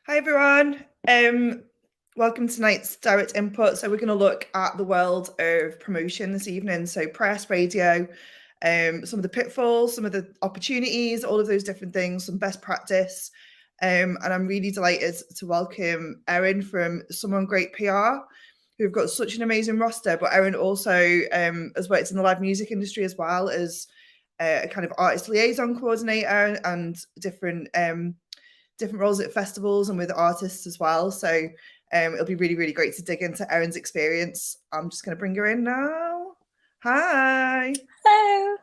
Hi everyone. Welcome to tonight's direct input. So we're going to look at the world of promotion this evening. So press, radio, some of the pitfalls, some of the opportunities, all of those different things, some best practice. And I'm really delighted to welcome Erin from Someone Great PR, who've got such an amazing roster. But Erin also has worked in the live music industry as well as a kind of artist liaison coordinator and different roles at festivals and with artists as well. So it'll be really, really great to dig into Erin's experience. I'm just going to bring her in now. Hi. Hello.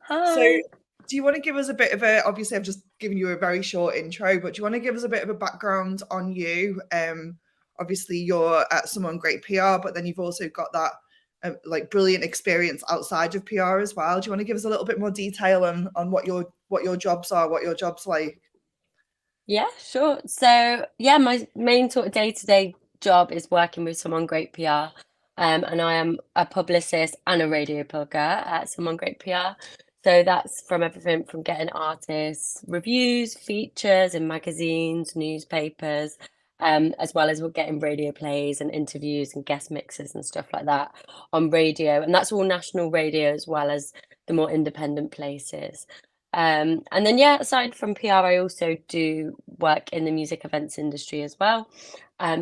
Hi. So do you want to give us a bit of obviously I've just given you a very short intro, but do you want to give us a bit of a background on you? Obviously you're at Someone Great PR, but then you've also got that like brilliant experience outside of PR as well. Do you want to give us a little bit more detail on what your jobs are, what your job's like? Yeah, sure. So, yeah, my main sort of day-to-day job is working with Someone Great PR. And I am a publicist and a radio blogger at Someone Great PR. So that's from everything from getting artists reviews, features in magazines, newspapers, as well as we're getting radio plays and interviews and guest mixes and stuff like that on radio. And that's all national radio as well as the more independent places. And then, yeah, aside from PR, I also do work in the music events industry as well.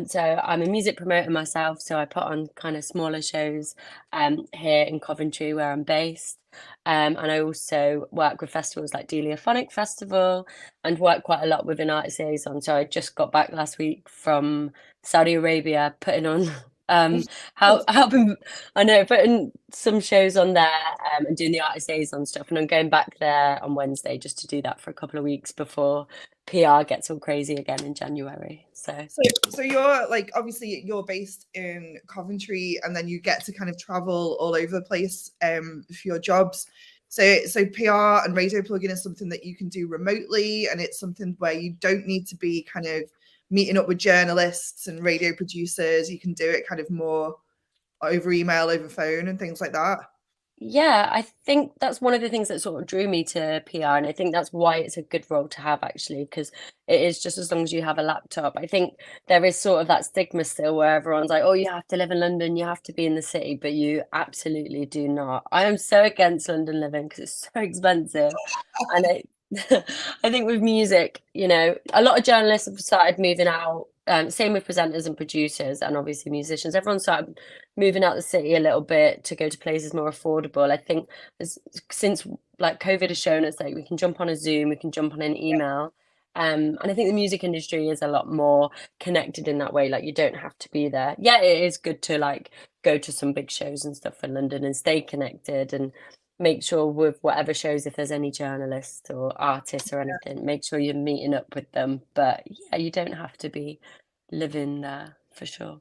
So I'm a music promoter myself, so I put on kind of smaller shows here in Coventry where I'm based. And I also work with festivals like Delia Phonic Festival and work quite a lot with an artist liaison. So I just got back last week from Saudi Arabia putting on helping putting some shows on there and doing the artist liaison stuff, and I'm going back there on Wednesday just to do that for a couple of weeks before PR gets all crazy again in January. So you're like obviously you're based in Coventry, and then you get to kind of travel all over the place for your jobs. So PR and radio plugging is something that you can do remotely, and it's something where you don't need to be kind of meeting up with journalists and radio producers. You can do it kind of more over email, over phone, and things like that. Yeah, I think that's one of the things that sort of drew me to PR, and I think that's why it's a good role to have actually, because it is just as long as you have a laptop. I think there is sort of that stigma still where everyone's like, "Oh, you have to live in London, you have to be in the city," but you absolutely do not. I am so against London living because it's so expensive, and I think with music, a lot of journalists have started moving out. Same with presenters and producers, and obviously musicians. Everyone started moving out the city a little bit to go to places more affordable. I think since like COVID has shown us that we can jump on a Zoom, we can jump on an email. And I think the music industry is a lot more connected in that way. Like you don't have to be there. Yeah, it is good to like go to some big shows and stuff in London and stay connected and make sure with whatever shows, if there's any journalists or artists or anything, make sure you're meeting up with them. But yeah, you don't have to be living there for sure.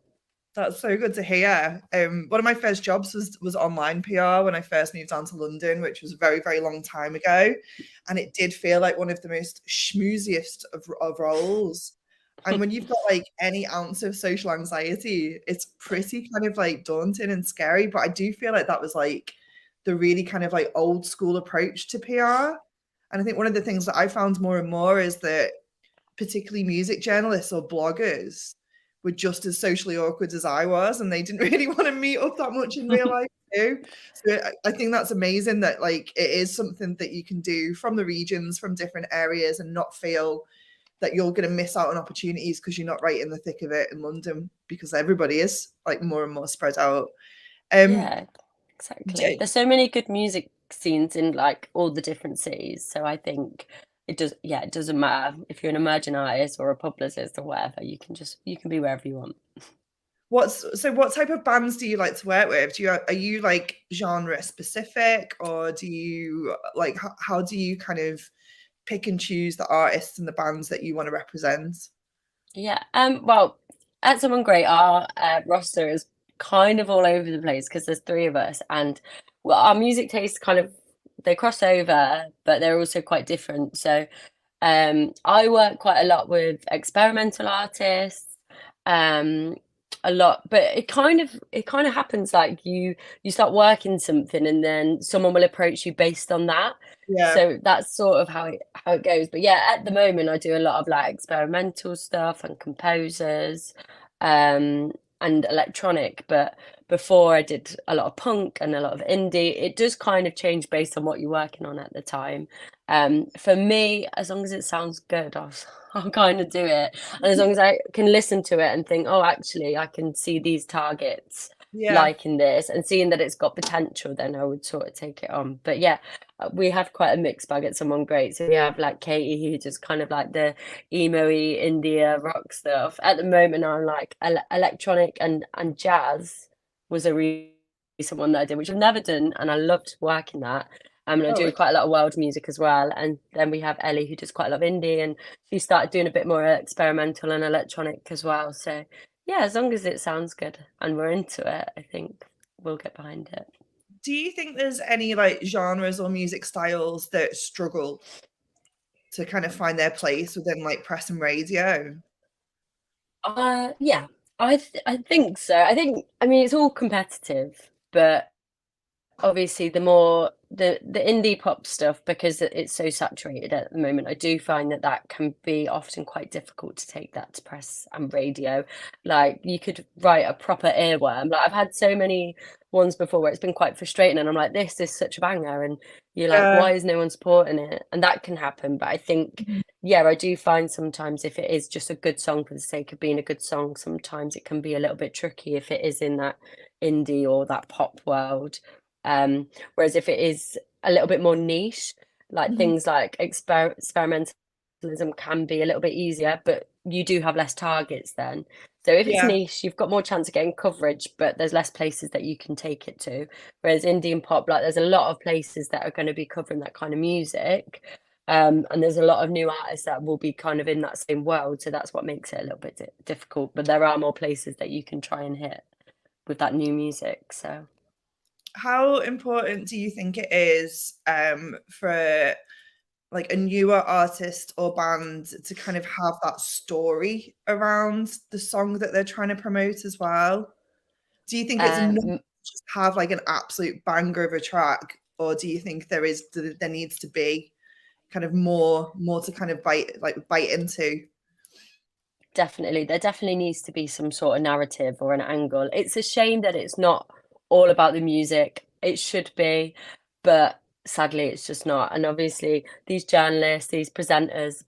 That's so good to hear. One of my first jobs was online PR when I first moved down to London, which was a very, very long time ago. And it did feel like one of the most schmooziest of roles. And when you've got like any ounce of social anxiety, it's pretty kind of like daunting and scary. But I do feel like that was like the really kind of like old school approach to PR. And I think one of the things that I found more and more is that particularly music journalists or bloggers were just as socially awkward as I was, and they didn't really want to meet up that much in real life too. So I think that's amazing that like it is something that you can do from the regions, from different areas, and not feel that you're going to miss out on opportunities because you're not right in the thick of it in London, because everybody is like more and more spread out. Yeah, exactly. There's so many good music scenes in like all the different cities. So I think it doesn't matter if you're an emerging artist or a publicist or whatever, you can be wherever you want. What type of bands do you like to work with? Are you like genre specific, or do you like how do you kind of pick and choose the artists and the bands that you want to represent? Yeah. Well, at Someone Great, our roster is kind of all over the place because there's three of us, and well, our music tastes kind of they cross over, but they're also quite different. So, I work quite a lot with experimental artists. Um, a lot, but it kind of happens like you start working something and then someone will approach you based on that. Yeah. So that's sort of how it goes. But yeah, at the moment I do a lot of like experimental stuff and composers, um, and electronic. But before I did a lot of punk and a lot of indie. It does kind of change based on what you're working on at the time. For me, as long as it sounds good, I'll kind of do it. And as long as I can listen to it and think, oh, actually, I can see these targets Yeah. liking this and seeing that it's got potential, then I would sort of take it on. But yeah, we have quite a mixed bag at Someone Great. So we have like Katie, who just kind of like the emo-y India rock stuff. At the moment, I'm like electronic and jazz was a recent one that I did, which I've never done, and I loved working that. And I Oh, do quite a lot of world music as well. And then we have Ellie, who does quite a lot of indie, and she started doing a bit more experimental and electronic as well. So yeah, as long as it sounds good and we're into it, I think we'll get behind it. do you think there's any like genres or music styles that struggle to kind of find their place within like press and radio? Yeah, I think so. I mean it's all competitive, but obviously the more the indie pop stuff, because it's so saturated at the moment, I do find that that can be often quite difficult to take that to press and radio. Like you could write a proper earworm. Like I've had so many ones before where it's been quite frustrating and I'm like, this is such a banger, and you're like, Yeah. why is no one supporting it? And that can happen. But I think, Mhm. yeah, I do find sometimes if it is just a good song for the sake of being a good song, sometimes it can be a little bit tricky if it is in that indie or that pop world. Whereas if it is a little bit more niche, like Mhm. things like experimentalism can be a little bit easier, but you do have less targets then. So if it's Yeah. niche, you've got more chance of getting coverage, but there's less places that you can take it to. Whereas indie and pop, like there's a lot of places that are going to be covering that kind of music. And there's a lot of new artists that will be kind of in that same world. So that's what makes it a little bit difficult. But there are more places that you can try and hit with that new music. So. How important do you think it is for like a newer artist or band to kind of have that story around the song that they're trying to promote as well? Do you think it's enough Um, to just have like an absolute banger of a track, or do you think there needs to be kind of more to kind of bite into? Definitely. There definitely needs to be some sort of narrative or an angle. It's a shame that it's not all about the music. It should be, but sadly, it's just not. And obviously, these journalists, these presenters,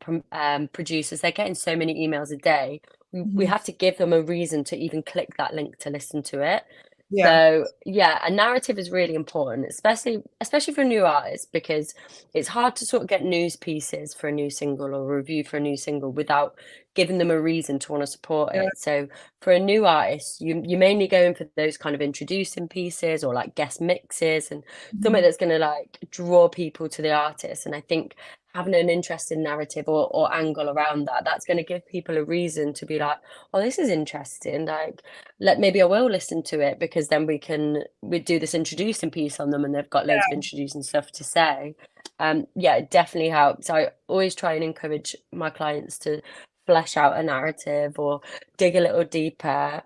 producers, they're getting so many emails a day. We Mhm. have to give them a reason to even click that link to listen to it. Yeah. So yeah, a narrative is really important, especially for new artists, because it's hard to sort of get news pieces for a new single or a review for a new single without giving them a reason to want to support Yeah. it. So for a new artist, you mainly going for those kind of introducing pieces or like guest mixes and something Mhm. that's going to like draw people to the artist. And I think having an interesting narrative or angle around that, that's going to give people a reason to be like, oh, this is interesting. Like, maybe I will listen to it, because then we do this introducing piece on them and they've got loads of introducing stuff to say. Yeah, it definitely helps. I always try and encourage my clients to flesh out a narrative or dig a little deeper.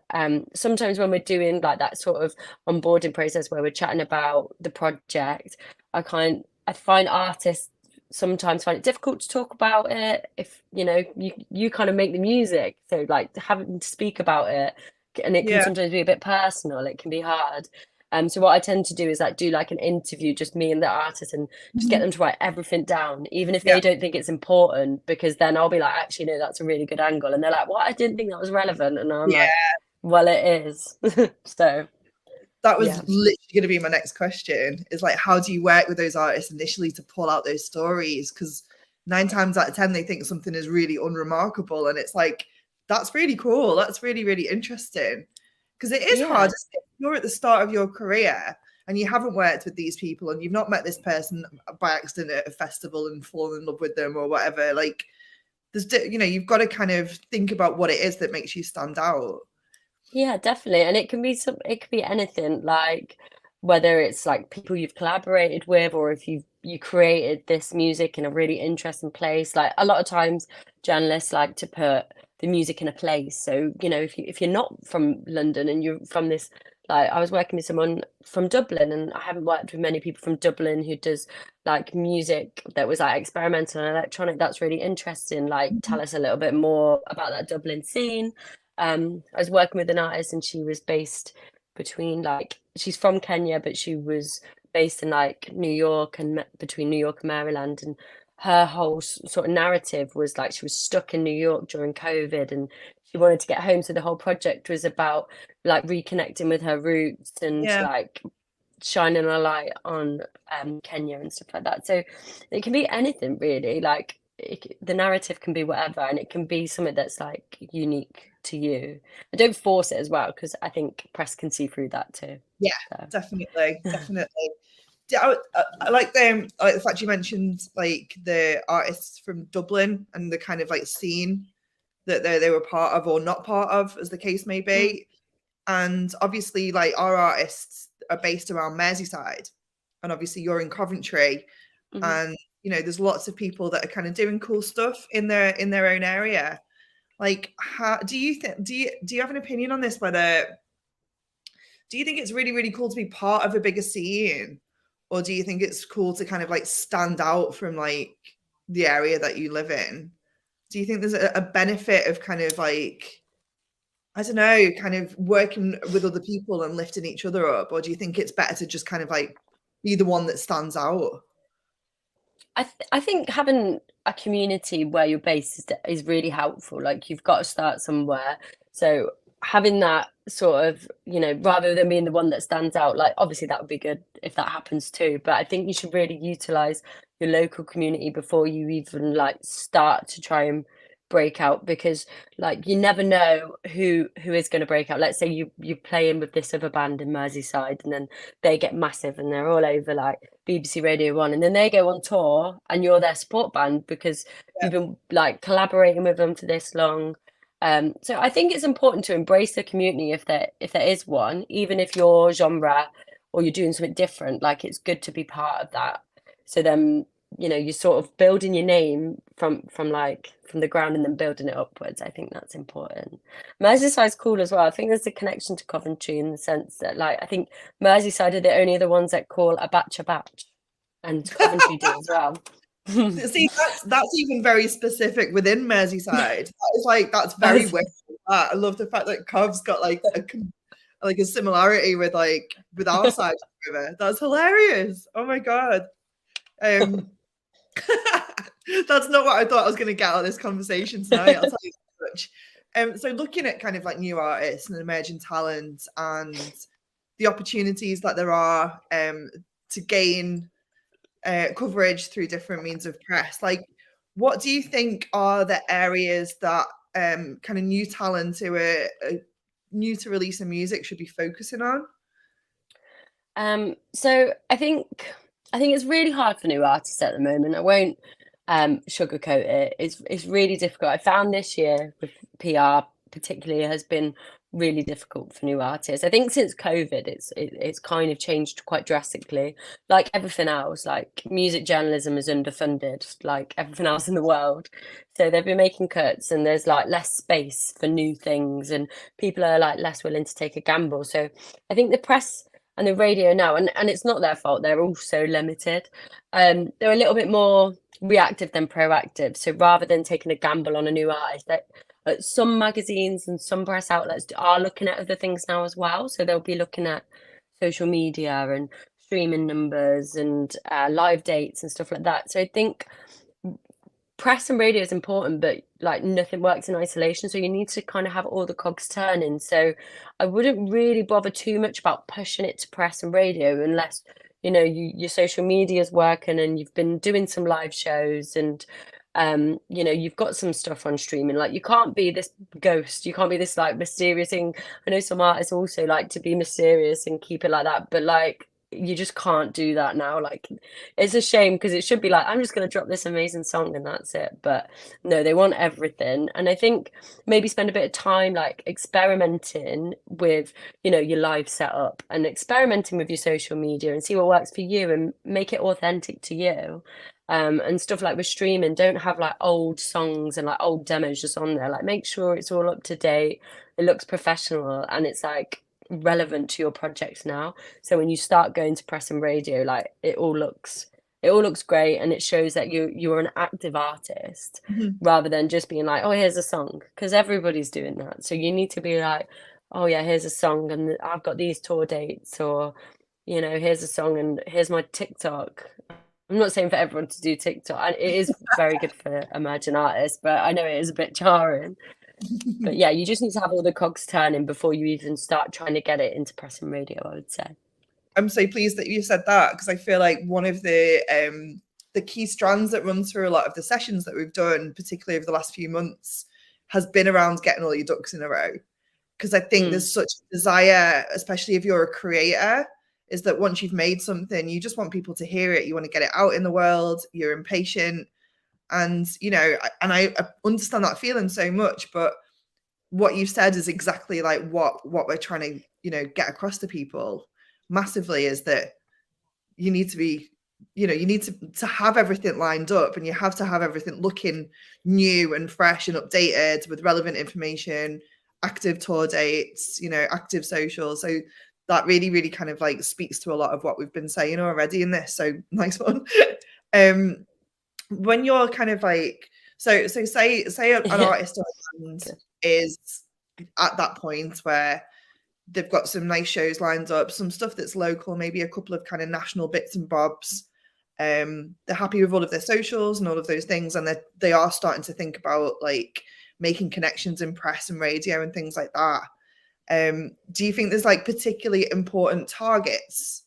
Sometimes when we're doing like that sort of onboarding process where we're chatting about the project, I find artists sometimes find it difficult to talk about it if you kind of make the music, so like having to speak about it, and it can Yeah. sometimes be a bit personal, it can be hard. So what I tend to do is like do like an interview, just me and the artist, and just get Mhm. them to write everything down, even if Yeah. they don't think it's important, because then I'll be like, actually no, that's a really good angle, and they're like, what, I didn't think that was relevant, and I'm like, Yeah. well, it is. So That was yeah. literally going to be my next question, is like, how do you work with those artists initially to pull out those stories? Because 9 times out of 10, they think something is really unremarkable. And it's like, that's really cool. That's really, really interesting. Because it is hard. Yeah. If you're at the start of your career and you haven't worked with these people and you've not met this person by accident at a festival and fallen in love with them or whatever, like, you've got to kind of think about what it is that makes you stand out. Yeah, definitely. And it could be anything, like whether it's like people you've collaborated with, or if you created this music in a really interesting place. Like a lot of times journalists like to put the music in a place. So, you know, if you're not from London and you're from this, like I was working with someone from Dublin, and I haven't worked with many people from Dublin who does like music that was like experimental and electronic. That's really interesting. Like, tell us a little bit more about that Dublin scene. I was working with an artist, and she was based between, like, she's from Kenya, but she was based in like New York and between New York and Maryland. And her whole sort of narrative was like she was stuck in New York during COVID and she wanted to get home. So the whole project was about like reconnecting with her roots and Yeah. like shining a light on Kenya and stuff like that. So it can be anything really. Like the narrative can be whatever, and it can be something that's like unique to you. And don't force it as well, because I think press can see through that too. Yeah, So. definitely. I like the fact you mentioned like the artists from Dublin and the kind of like scene that they were part of or not part of, as the case may be. And obviously, like our artists are based around Merseyside, and obviously you're in Coventry, and you know there's lots of people that are kind of doing cool stuff in their own area. Like, how do you think? Do you have an opinion on this? Whether do you think it's really, really cool to be part of a bigger scene, or do you think it's cool to kind of like stand out from like the area that you live in? Do you think there's a benefit of kind of like, I don't know, kind of working with other people and lifting each other up, or do you think it's better to just kind of like be the one that stands out? I think having a community where you're based is really helpful. Like, you've got to start somewhere. So having that sort of, you know, rather than being the one that stands out, like obviously that would be good if that happens too. But I think you should really utilize your local community before you even like start to try and break out, because like you never know who is going to break out. Let's say you're playing with this other band in Merseyside, and then they get massive and they're all over like BBC Radio 1, and then they go on tour and you're their support band because you've been like collaborating with them for this long. So I think it's important to embrace the community if there is one, even if your genre or you're doing something different. Like, it's good to be part of that. So then, you know, you're sort of building your name from the ground and then building it upwards. I think that's important. Merseyside's cool as well. I think there's a connection to Coventry in the sense that, like, I think Merseyside are the only other ones that call a batch, and Coventry do as well. See, that's even very specific within Merseyside. That's very weird. I love the fact that Cov's got like a similarity with our side of the river. That's hilarious. Oh my god. That's not what I thought I was going to get out of this conversation tonight. I'll tell you so much. So looking at kind of like new artists and emerging talent and the opportunities that there are to gain coverage through different means of press, like what do you think are the areas that kind of new talent who are new to releasing music should be focusing on? So I think it's really hard for new artists at the moment. I won't sugarcoat it. It's really difficult. I found this year with PR particularly has been really difficult for new artists. I think since COVID, it's kind of changed quite drastically. Like everything else, like music journalism is underfunded, like everything else in the world. So they've been making cuts, and there's like less space for new things, and people are like less willing to take a gamble. So I think the press and the radio now, and it's not their fault, they're all so limited. They're a little bit more reactive than proactive. So rather than taking a gamble on a new artist, some magazines and some press outlets are looking at other things now as well. So they'll be looking at social media and streaming numbers and live dates and stuff like that. So I think press and radio is important, but like nothing works in isolation. So you need to kind of have all the cogs turning. So I wouldn't really bother too much about pushing it to press and radio unless, you know, your social media is working and you've been doing some live shows and you know, you've got some stuff on streaming. Like, you can't be this ghost, you can't be this like mysterious thing. I know some artists also like to be mysterious and keep it like that, but like you just can't do that now. Like, it's a shame because it should be like, I'm just going to drop this amazing song and that's it. But no, they want everything. And I think maybe spend a bit of time like experimenting with, you know, your live setup and experimenting with your social media and see what works for you and make it authentic to you. and stuff like with streaming, don't have like old songs and like old demos just on there. Like make sure it's all up to date, it looks professional, and it's like relevant to your projects now. So when you start going to press and radio, like it all looks great, and it shows that you're an active artist Mhm. rather than just being like, oh, here's a song, because everybody's doing that. So you need to be like, oh yeah, here's a song and I've got these tour dates, or here's a song and here's my TikTok. I'm not saying for everyone to do TikTok. And it is very good for emerging artists, but I know it is a bit jarring. But yeah, you just need to have all the cogs turning before you even start trying to get it into press and radio, I would say. I'm so pleased that you said that, because I feel like one of the key strands that runs through a lot of the sessions that we've done, particularly over the last few months, has been around getting all your ducks in a row. Because I think there's such a desire, especially if you're a creator, is that once you've made something, you just want people to hear it. You want to get it out in the world. You're impatient. And, I understand that feeling so much. But what you said is exactly like what we're trying to, get across to people massively, is that you need to be, you need to have everything lined up, and you have to have everything looking new and fresh and updated with relevant information, active tour dates, active social. So that really, really kind of like speaks to a lot of what we've been saying already in this. So nice one. When you're kind of like, so say an artist or a band is at that point where they've got some nice shows lined up, some stuff that's local, maybe a couple of kind of national bits and bobs. They're happy with all of their socials and all of those things, and they are starting to think about like making connections in press and radio and things like that. Do you think there's like particularly important targets?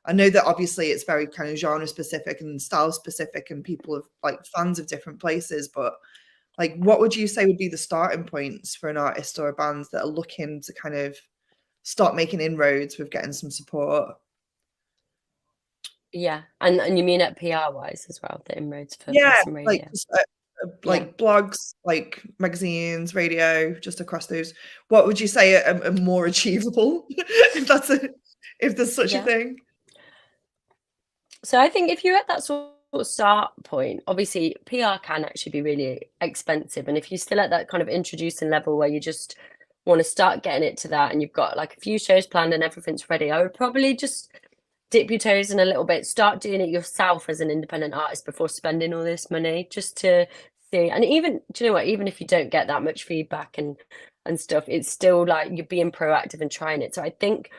I know that obviously it's very kind of genre specific and style specific, and people have like fans of different places, but like what would you say would be the starting points for an artist or a band that are looking to kind of start making inroads with getting some support? Yeah, and you mean at PR wise as well, the inroads for press and Like radio? just, like blogs, like magazines, radio, just across those. What would you say are more achievable, if there's such a thing? So I think if you're at that sort of start point, obviously PR can actually be really expensive. And if you're still at that kind of introducing level where you just want to start getting it to that, and you've got like a few shows planned and everything's ready, I would probably just dip your toes in a little bit, start doing it yourself as an independent artist before spending all this money, just to see. And even, do you know what, even if you don't get that much feedback and stuff, it's still like you're being proactive and trying it. So I think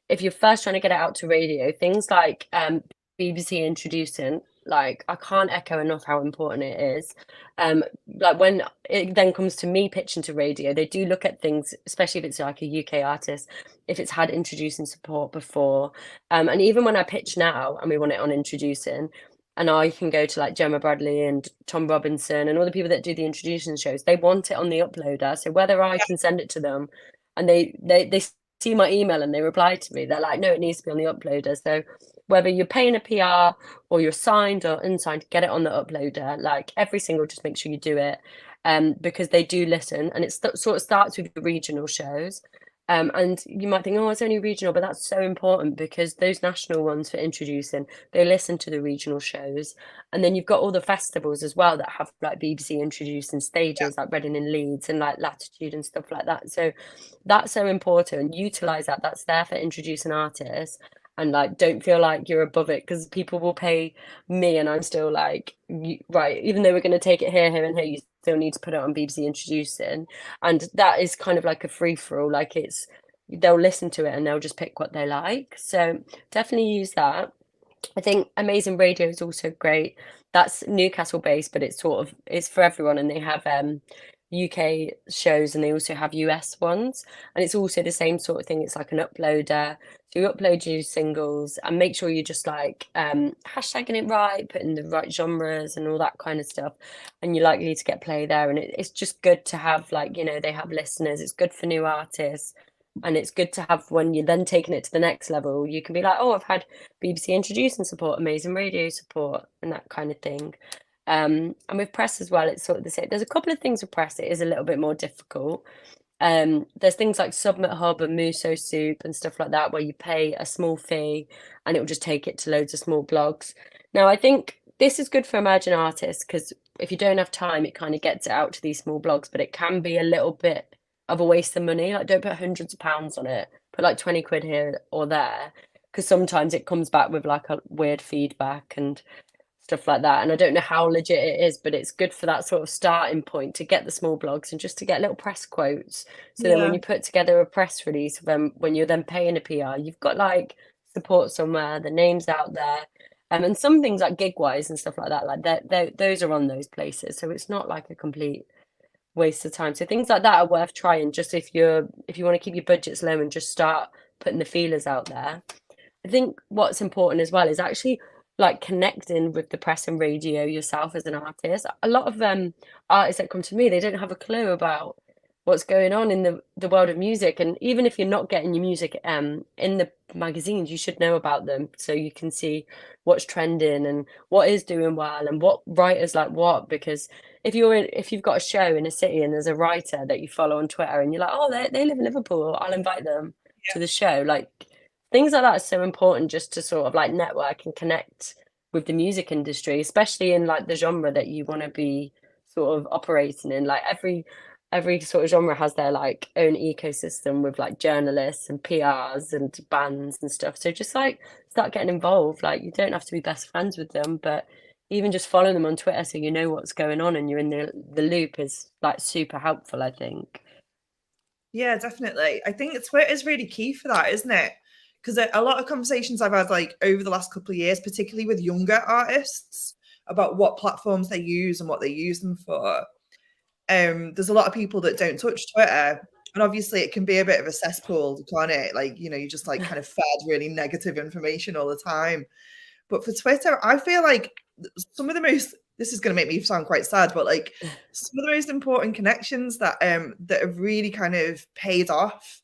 if you're first trying to get it out to radio, things like BBC introducing, like I can't echo enough how important it is. Like when it then comes to me pitching to radio, they do look at things, especially if it's like a UK artist, if it's had introducing support before. And even when I pitch now and we want it on introducing, and I can go to like Gemma Bradley and Tom Robinson and all the people that do the introducing shows, they want it on the uploader. So whether I can send it to them and they see my email and they reply to me, they're like, no, it needs to be on the uploader. So whether you're paying a PR or you're signed or unsigned, get it on the uploader. Like every single, just make sure you do it, because they do listen, and it sort of starts with the regional shows. And you might think, oh, it's only regional, but that's so important, because those national ones for introducing, they listen to the regional shows. And then you've got all the festivals as well that have like BBC introducing stages, like Reading and Leeds and like Latitude and stuff like that. So that's so important. Utilize that. That's there for introducing artists. And like, don't feel like you're above it, because people will pay me and I'm still like, right, even though we're going to take it here, here, and here, you still need to put it on BBC introducing. And that is kind of like a free for all. Like they'll listen to it and they'll just pick what they like. So definitely use that. I think Amazing Radio is also great. That's Newcastle based, but it's for everyone, and they have UK shows and they also have US ones, and it's also the same sort of thing. It's like an uploader, so you upload your singles and make sure you're just like hashtagging it right, putting the right genres and all that kind of stuff, and you're likely to get play there. And it's just good to have, like, they have listeners. It's good for new artists, and it's good to have when you're then taking it to the next level. You can be like, oh, I've had BBC introducing support, Amazing Radio support, and that kind of thing. And with press as well, it's sort of the same. There's a couple of things with press, it is a little bit more difficult. There's things like Submit Hub and Muso Soup and stuff like that, where you pay a small fee and it will just take it to loads of small blogs. Now, I think this is good for emerging artists because if you don't have time, it kind of gets it out to these small blogs, but it can be a little bit of a waste of money. Like, don't put hundreds of pounds on it, put like 20 quid here or there, because sometimes it comes back with like a weird feedback and stuff like that. And I don't know how legit it is, but it's good for that sort of starting point to get the small blogs and just to get little press quotes. So then when Yeah. you put together a press release, when you're then paying a PR, you've got like support somewhere, the name's out there. And some things like gig-wise and stuff like that, like those are on those places. So it's not like a complete waste of time. So things like that are worth trying, just if you want to keep your budgets low and just start putting the feelers out there. I think what's important as well is actually like connecting with the press and radio yourself as an artist. A lot of artists that come to me, they don't have a clue about what's going on in the world of music. And even if you're not getting your music in the magazines, you should know about them so you can see what's trending and what is doing well and what writers like what. Because if you've got a show in a city and there's a writer that you follow on Twitter and you're like, oh, they live in Liverpool, I'll invite them to the show. Like, things like that are so important just to sort of like network and connect with the music industry, especially in like the genre that you want to be sort of operating in. Like every sort of genre has their like own ecosystem with like journalists and PRs and bands and stuff. So just like start getting involved. Like, you don't have to be best friends with them, but even just follow them on Twitter so you know what's going on and you're in the loop is like super helpful, I think. Yeah, definitely. I think Twitter is really key for that, isn't it? Because a lot of conversations I've had like over the last couple of years, particularly with younger artists, about what platforms they use and what they use them for. There's a lot of people that don't touch Twitter, and obviously it can be a bit of a cesspool, can't it? Like, you just like kind of fed really negative information all the time. But for Twitter, I feel like some of the most, this is going to make me sound quite sad, but like some of the most important connections that that have really kind of paid off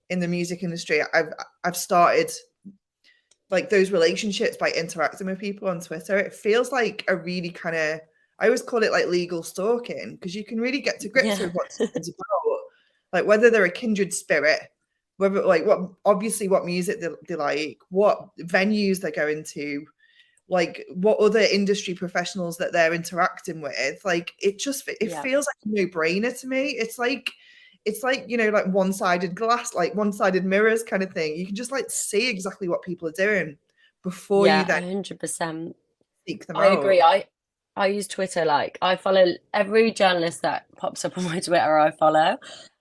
in the music industry, I've started like those relationships by interacting with people on Twitter. It feels like a really kind of, I always call it like legal stalking, because you can really get to grips Yeah. with what someone's about, like whether they're a kindred spirit, whether like what music they like, what venues they're going to, like what other industry professionals that they're interacting with. Like it Yeah. feels like a no-brainer to me. It's like like one-sided glass, like one-sided mirrors kind of thing. You can just like see exactly what people are doing before you Yeah, then 100%. seek them I out. agree. I use Twitter, like I follow every journalist that pops up on my Twitter, I follow.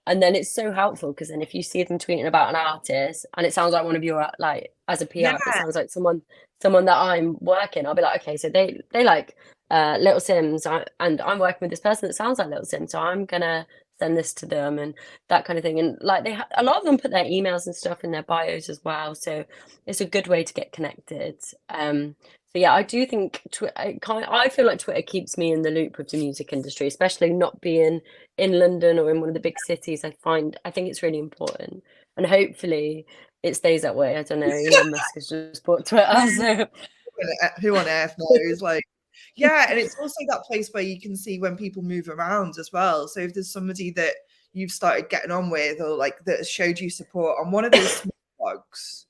And then it's so helpful because then if you see them tweeting about an artist and it sounds like one of your, like, as a Yeah, PR, if it sounds like someone that I'm working, I'll be like, okay, so they like Little Sims, and I'm working with this person that sounds like Little Sims, so I'm gonna send this to them and that kind of thing. And like a lot of them put their emails and stuff in their bios as well, so it's a good way to get connected. So yeah, I do think I feel like Twitter keeps me in the loop with the music industry, especially not being in London or in one of the big cities. I think it's really important, and hopefully it stays that way. I don't know. Elon Musk has just bought Twitter, so who on earth knows? Like, yeah, and it's also that place where you can see when people move around as well. So if there's somebody that you've started getting on with, or like that has showed you support on one of those small blogs,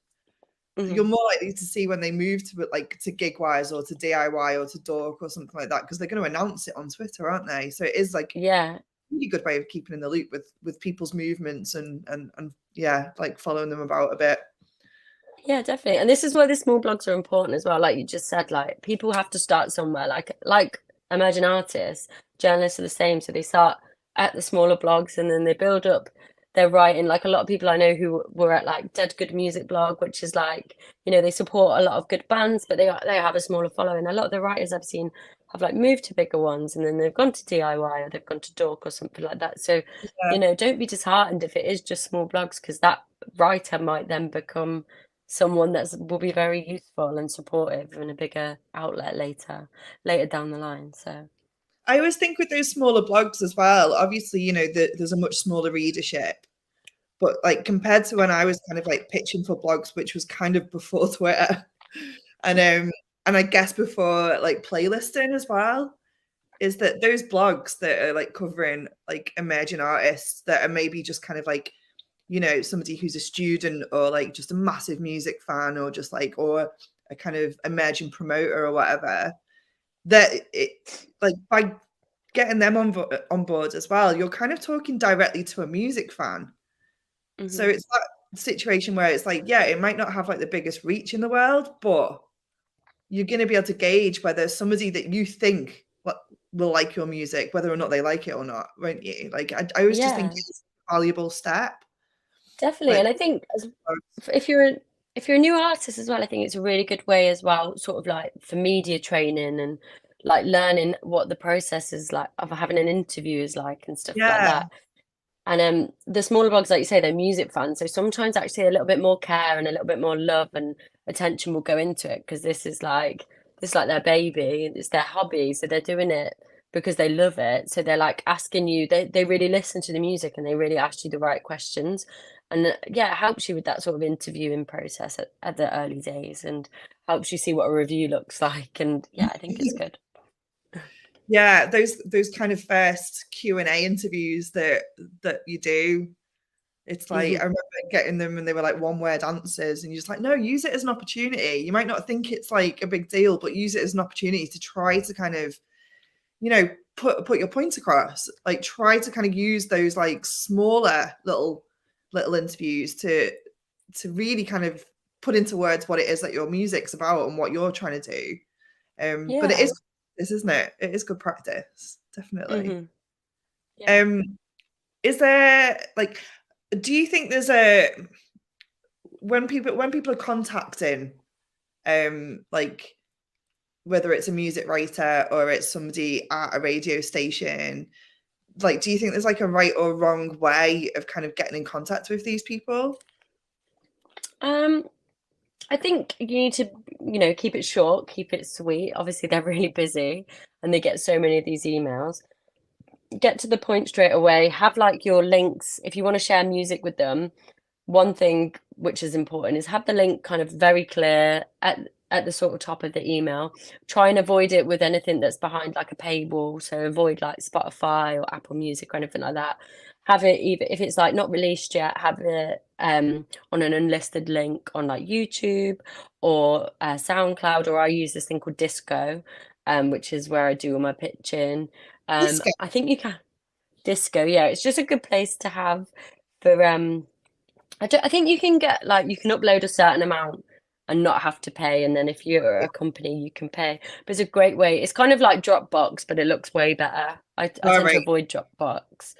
you're more likely to see when they move to like to Gigwise or to DIY or to Dork or something like that, because they're going to announce it on Twitter, aren't they? So it is like yeah. a really good way of keeping in the loop with people's movements and yeah, like following them about a bit. Yeah, definitely. And this is why the small blogs are important as well. Like you just said, like people have to start somewhere. Like emerging artists, journalists are the same. So they start at the smaller blogs and then they build up their writing. Like a lot of people I know who were at like Dead Good Music blog, which is like, they support a lot of good bands, but they have a smaller following. A lot of the writers I've seen have like moved to bigger ones and then they've gone to DIY or they've gone to Dork or something like that. So, Yeah. don't be disheartened if it is just small blogs, because that writer might then become someone that will be very useful and supportive in a bigger outlet later down the line. So I always think with those smaller blogs as well, obviously, there's a much smaller readership, but like compared to when I was kind of like pitching for blogs, which was kind of before Twitter, and I guess before like playlisting as well, is that those blogs that are like covering like emerging artists that are maybe just kind of like, somebody who's a student or like just a massive music fan or just like, or a kind of emerging promoter or whatever, that it, like, by getting them on board as well, you're kind of talking directly to a music fan. So Mhm. it's that situation where it's like, yeah, it might not have like the biggest reach in the world, but you're going to be able to gauge whether somebody that you think will like your music, whether or not they like it or not, won't you? Like, I always just think Yeah, it's a valuable step. definitely. Like, And I think if you're a new artist as well, I think it's a really good way as well, sort of like for media training and like learning what the process is like of having an interview is like and stuff like yeah, that. And the smaller blogs, like you say, they're music fans, so sometimes actually a little bit more care and a little bit more love and attention will go into it because this is like their baby, it's their hobby, so they're doing it because they love it. So they're like asking you, they really listen to the music and they really ask you the right questions. And yeah, it helps you with that sort of interviewing process at the early days and helps you see what a review looks like. And yeah, I think it's good. yeah. Those kind of first Q&A interviews that you do. It's like, Hmm. I remember getting them and they were like one-word answers, and you're just like, no, use it as an opportunity. You might not think it's like a big deal, but use it as an opportunity to try to kind of, you know, put your point across. Like, try to kind of use those like smaller little interviews to really kind of put into words what it is that your music's about and what you're trying to do. But it is Yeah. this, isn't it? It is good practice, definitely. Hmm. Yeah. Um, is there like, do you think there's a when people are contacting, like, whether it's a music writer or it's somebody at a radio station, like, do you think there's like a right or wrong way of kind of getting in contact with these people? Um, I think you need to, keep it short, keep it sweet. Obviously, they're really busy and they get so many of these emails. Get to the point straight away. Have like your links. If you want to share music with them, one thing which is important is have the link kind of very clear at the sort of top of the email. Try and avoid it with anything that's behind like a paywall. So avoid like Spotify or Apple Music or anything like that. Have it even if it's like not released yet, have it on an unlisted link on like YouTube or SoundCloud, or I use this thing called Disco, which is where I do all my pitching. Disco. I think you can Disco, yeah, it's just a good place to have for I think you can get like you can upload a certain amount and not have to pay, and then if you're a company, you can pay. But it's a great way. It's kind of like Dropbox, but it looks way better. I All tend to right. avoid Dropbox.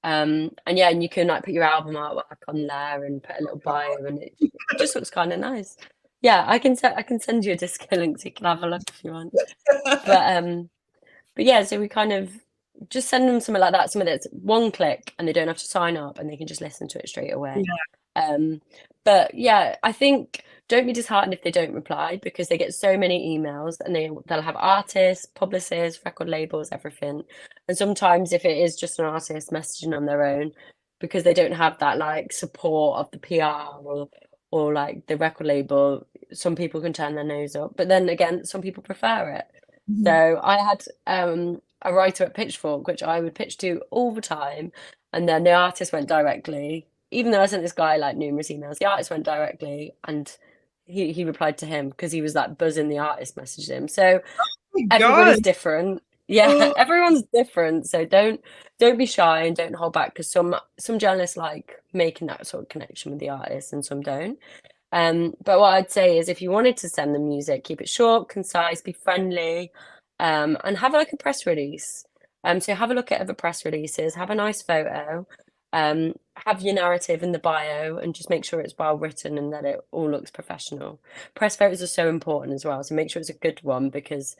And yeah, and you can like put your album artwork on there and put a little bio, and it just looks kind of nice. Yeah, I can send you a disco link so you can have a look if you want. But but yeah, so we kind of just send them something like that, something that's one click and they don't have to sign up and they can just listen to it straight away. Yeah. Um, but yeah, I think don't be disheartened if they don't reply because they get so many emails and they'll have artists, publicists, record labels, everything. And sometimes if it is just an artist messaging on their own because they don't have that like support of the PR or like the record label, some people can turn their nose up. But then again, some people prefer it. Mhm. So I had a writer at Pitchfork, which I would pitch to all the time, and then the artist went directly. Even though I sent this guy like numerous emails, the artist went directly, and he replied to him because he was like buzzing the artist messaged him. So Oh my God. everybody's different. Yeah, Oh, everyone's different. So don't be shy and don't hold back because some journalists like making that sort of connection with the artist and some don't. But what I'd say is if you wanted to send the music, keep it short, concise, be friendly, and have like a press release. So have a look at the press releases, have a nice photo, have your narrative in the bio, and just make sure it's well written and that it all looks professional. Press photos are so important as well, so make sure it's a good one because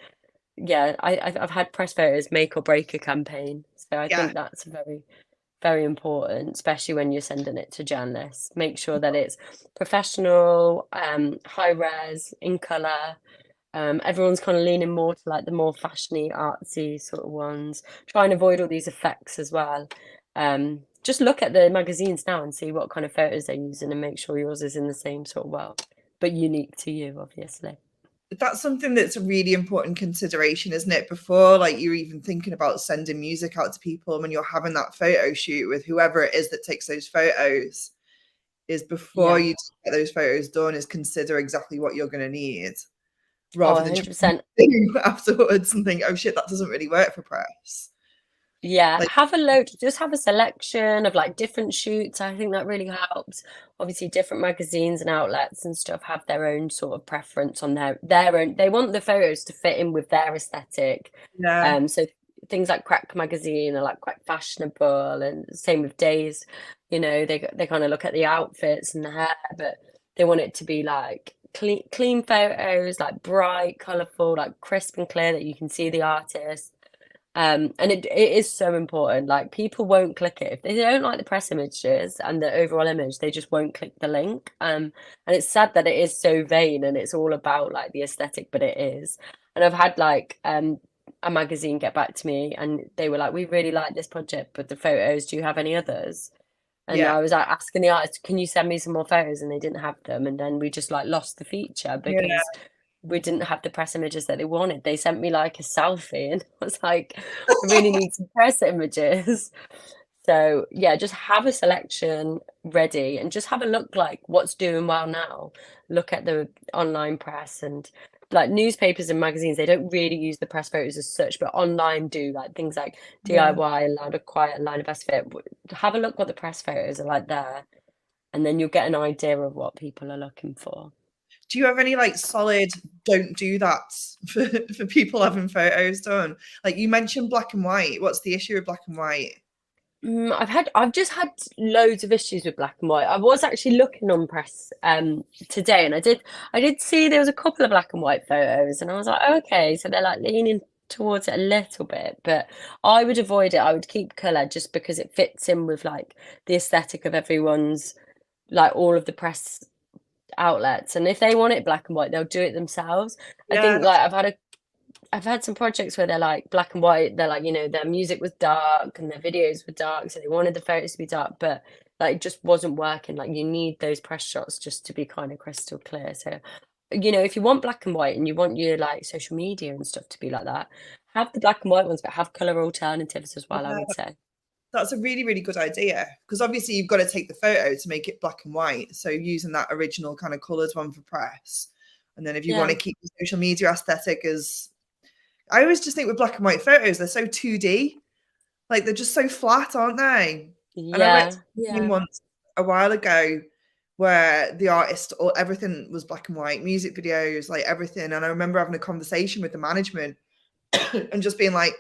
yeah, I've had press photos make or break a campaign. So I yeah. think that's very very important, especially when you're sending it to journalists. Make sure that it's professional, high res, in colour. Everyone's kind of leaning more to like the more fashiony, artsy sort of ones. Try and avoid all these effects as well. Just look at the magazines now and see what kind of photos they're using and make sure yours is in the same sort of world, but unique to you, obviously. That's something that's a really important consideration, isn't it? Before like you're even thinking about sending music out to people, when you're having that photo shoot with whoever it is that takes those photos, is before Yeah. you get those photos done, is consider exactly what you're going to need. Oh, rather than trying 100%. to afterwards and think, oh shit, that doesn't really work for press. Yeah, Like, have a load, just have a selection of like different shoots. I think that really helps. Obviously, different magazines and outlets and stuff have their own sort of preference on their own. They want the photos to fit in with their aesthetic. yeah, So things like Crack magazine are like quite fashionable, and same with Days. You know, they kind of look at the outfits and the hair, but they want it to be like clean photos, like bright, colourful, like crisp and clear that you can see the artist. And it is so important. Like people won't click it if they don't like the press images and the overall image, they just won't click the link. And it's sad that it is so vain and it's all about like the aesthetic, but it is. And I've had like a magazine get back to me and they were like, we really like this project, but the photos, do you have any others? And yeah, I was like asking the artist, can you send me some more photos? And they didn't have them. And then we just like lost the feature yeah, because we didn't have the press images that they wanted. They sent me like a selfie and I was like, I really need some press images. So yeah, just have a selection ready and just have a look like what's doing well now. Look at the online press and like newspapers and magazines, they don't really use the press photos as such, but online do like things like yeah. DIY, Loud or Quiet, Line of Best Fit. Have a look what the press photos are like there, and then you'll get an idea of what people are looking for. Do you have any like solid don't do that for people having photos done? Like you mentioned black and white. What's the issue with black and white? I've just had loads of issues with black and white. I was actually looking on press today, and I did see there was a couple of black and white photos, and I was like, okay, so they're like leaning towards it a little bit, but I would avoid it. I would keep colour just because it fits in with like the aesthetic of everyone's, like all of the press outlets, and if they want it black and white, they'll do it themselves. I Yeah, think like I've had some projects where they're like black and white. They're like, you know, their music was dark and their videos were dark, so they wanted the photos to be dark, but like it just wasn't working. Like you need those press shots just to be kind of crystal clear. So, you know, if you want black and white and you want your like social media and stuff to be like that, have the black and white ones, but have color alternatives as well, I would yeah. say. That's a really, really good idea because obviously you've got to take the photo to make it black and white. So using that original kind of coloured one for press. And then if you want Yeah. to keep the social media aesthetic as I always just think with black and white photos, they're so 2D. Like they're just so flat, aren't they? And I went to Yeah. a meeting Yeah. once a while ago where the artist or everything was black and white, music videos, like everything. And I remember having a conversation with the management and just being like,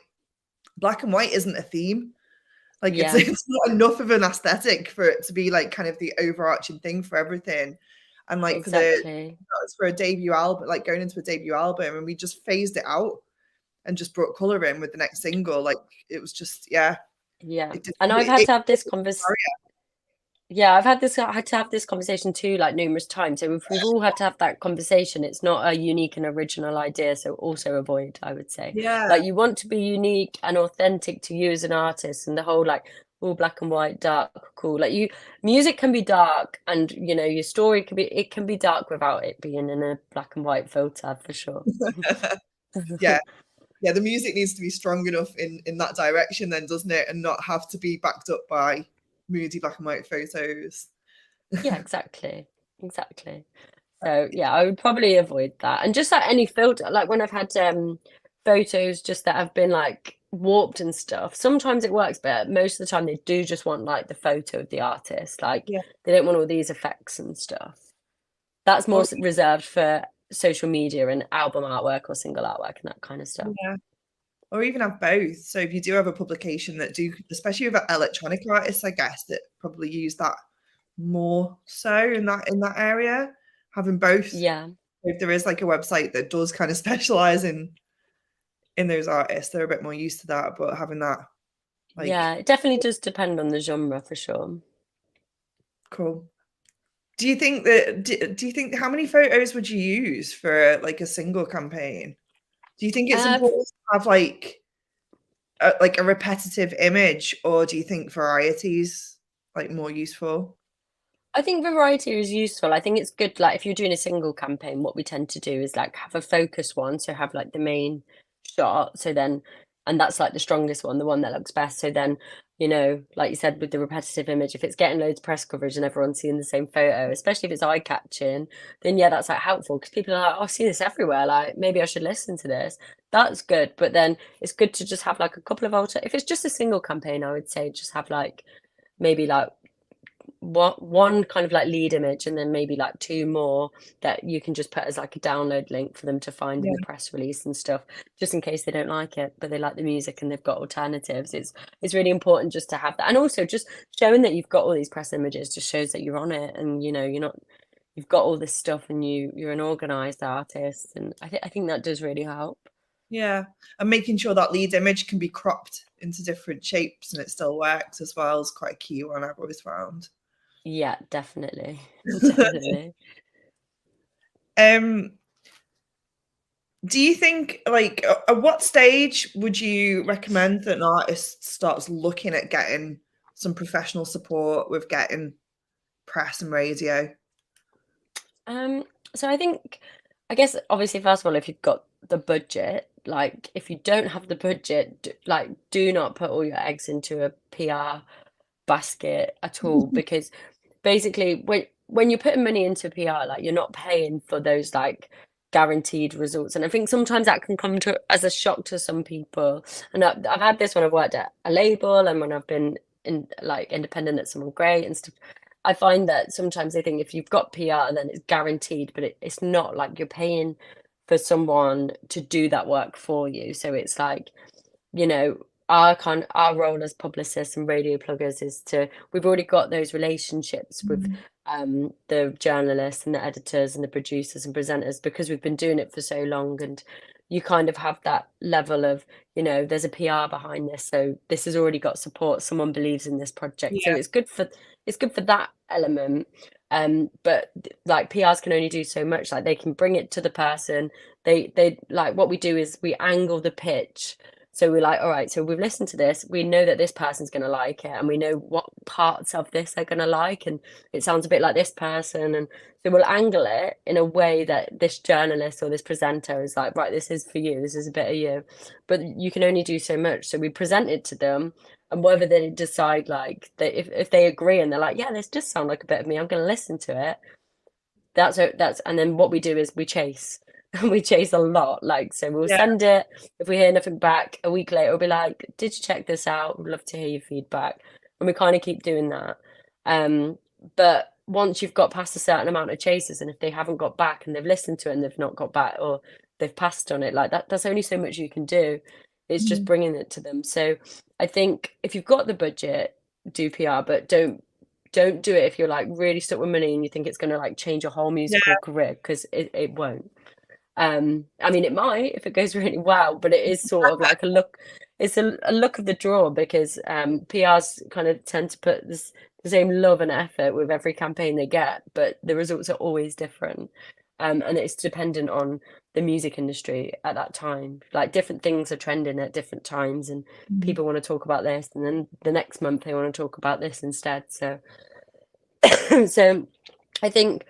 black and white isn't a theme. Like it's Yeah. it's not enough of an aesthetic for it to be like kind of the overarching thing for everything. And like Exactly. for a debut album, like going into a debut album, and we just phased it out and just brought color in with the next single. Like it was just yeah, Yeah. it did And I've had it, to have this it conversation. Yeah, I had to have this conversation too, like numerous times. So if we've all had to have that conversation, it's not a unique and original idea. So also avoid, I would say. yeah. Like you want to be unique and authentic to you as an artist, and the whole like all black and white, dark, cool. Like you, music can be dark, and you know your story can be dark without it being in a black and white filter for sure. Yeah. Yeah, the music needs to be strong enough in that direction then, doesn't it? And not have to be backed up by moody black and white photos. Yeah, exactly. Exactly. So yeah, I would probably avoid that. And just like any filter, like when I've had photos just that have been like warped and stuff, sometimes it works, but most of the time they do just want like the photo of the artist. Like Yeah. they don't want all these effects and stuff. That's more Or reserved for social media and album artwork or single artwork and that kind of stuff. yeah. Or even have both. So if you do have a publication that do, especially with electronic artists, I guess that probably use that more so in that area, having both. Yeah. If there is like a website that does kind of specialize in those artists, they're a bit more used to that. But having that, like, Yeah, it definitely does depend on the genre for sure. cool. Do you think that? Do you think how many photos would you use for like a single campaign? Do you think it's Uh, important to have like a repetitive image, or do you think varieties like more useful? I think variety is useful. I think it's good, like if you're doing a single campaign, what we tend to do is like have a focus one, so have like the main shot. So then and that's like the strongest one, the one that looks best. So then, you know, like you said, with the repetitive image, if it's getting loads of press coverage and everyone's seeing the same photo, especially if it's eye-catching, then yeah, that's like helpful, because people are like, oh, I see this everywhere, like maybe I should listen to this. That's good. But then it's good to just have like a couple of if it's just a single campaign, I would say just have like maybe like one kind of like lead image, and then maybe like two more that you can just put as like a download link for them to find in Yeah. the press release and stuff, just in case they don't like it but they like the music and they've got alternatives. It's really important just to have that, and also just showing that you've got all these press images just shows that you're on it, and you know, you've got all this stuff, and you're an organized artist, and I think that does really help. Yeah, and making sure that lead image can be cropped into different shapes and it still works as well is quite a key one I've always found. Yeah, definitely. Definitely. Do you think, like, at what stage would you recommend that an artist starts looking at getting some professional support with getting press and radio? So I guess obviously, first of all, if you've got the budget, like if you don't have the budget, like do not put all your eggs into a PR basket at all, because basically when you're putting money into PR, like you're not paying for those like guaranteed results, and I think sometimes that can come to as a shock to some people. And I've had this when I've worked at a label and when I've been in like independent at someone great and stuff. I find that sometimes they think if you've got PR, then it's guaranteed, but it's not. Like you're paying for someone to do that work for you. So it's like, you know, our role as publicists and radio pluggers is we've already got those relationships with the journalists and the editors and the producers and presenters, because we've been doing it for so long, and you kind of have that level of, you know, there's a PR behind this, so this has already got support, someone believes in this project. So Yeah, it's good for that element. But like PRs can only do so much. Like they can bring it to the person. They like, what we do is we angle the pitch. So we're like, all right, so we've listened to this. We know that this person's going to like it, and we know what parts of this they're going to like, and it sounds a bit like this person. And so we'll angle it in a way that this journalist or this presenter is like, right, this is for you. This is a bit of you. But you can only do so much. So we present it to them, and whether they decide like that, if they agree and they're like, yeah, this does sound like a bit of me, I'm going to listen to it. And then what we do is we chase. We chase a lot. Like, so we'll yeah, send it. If we hear nothing back, a week later, we'll be like, did you check this out? We'd love to hear your feedback. And we kind of keep doing that. But once you've got past a certain amount of chases, and if they haven't got back and they've listened to it and they've not got back, or they've passed on it, like that's only so much you can do. It's just bringing it to them. So I think if you've got the budget, do PR, but don't do it if you're like really stuck with money and you think it's going to like change your whole musical career, because it won't. I mean, it might if it goes really well, but it is sort of like a look. It's a look of the draw, because PRs kind of tend to put the same love and effort with every campaign they get, but the results are always different. And it's dependent on the music industry at that time. Like different things are trending at different times, and people want to talk about this, and then the next month they want to talk about this instead. So, so I think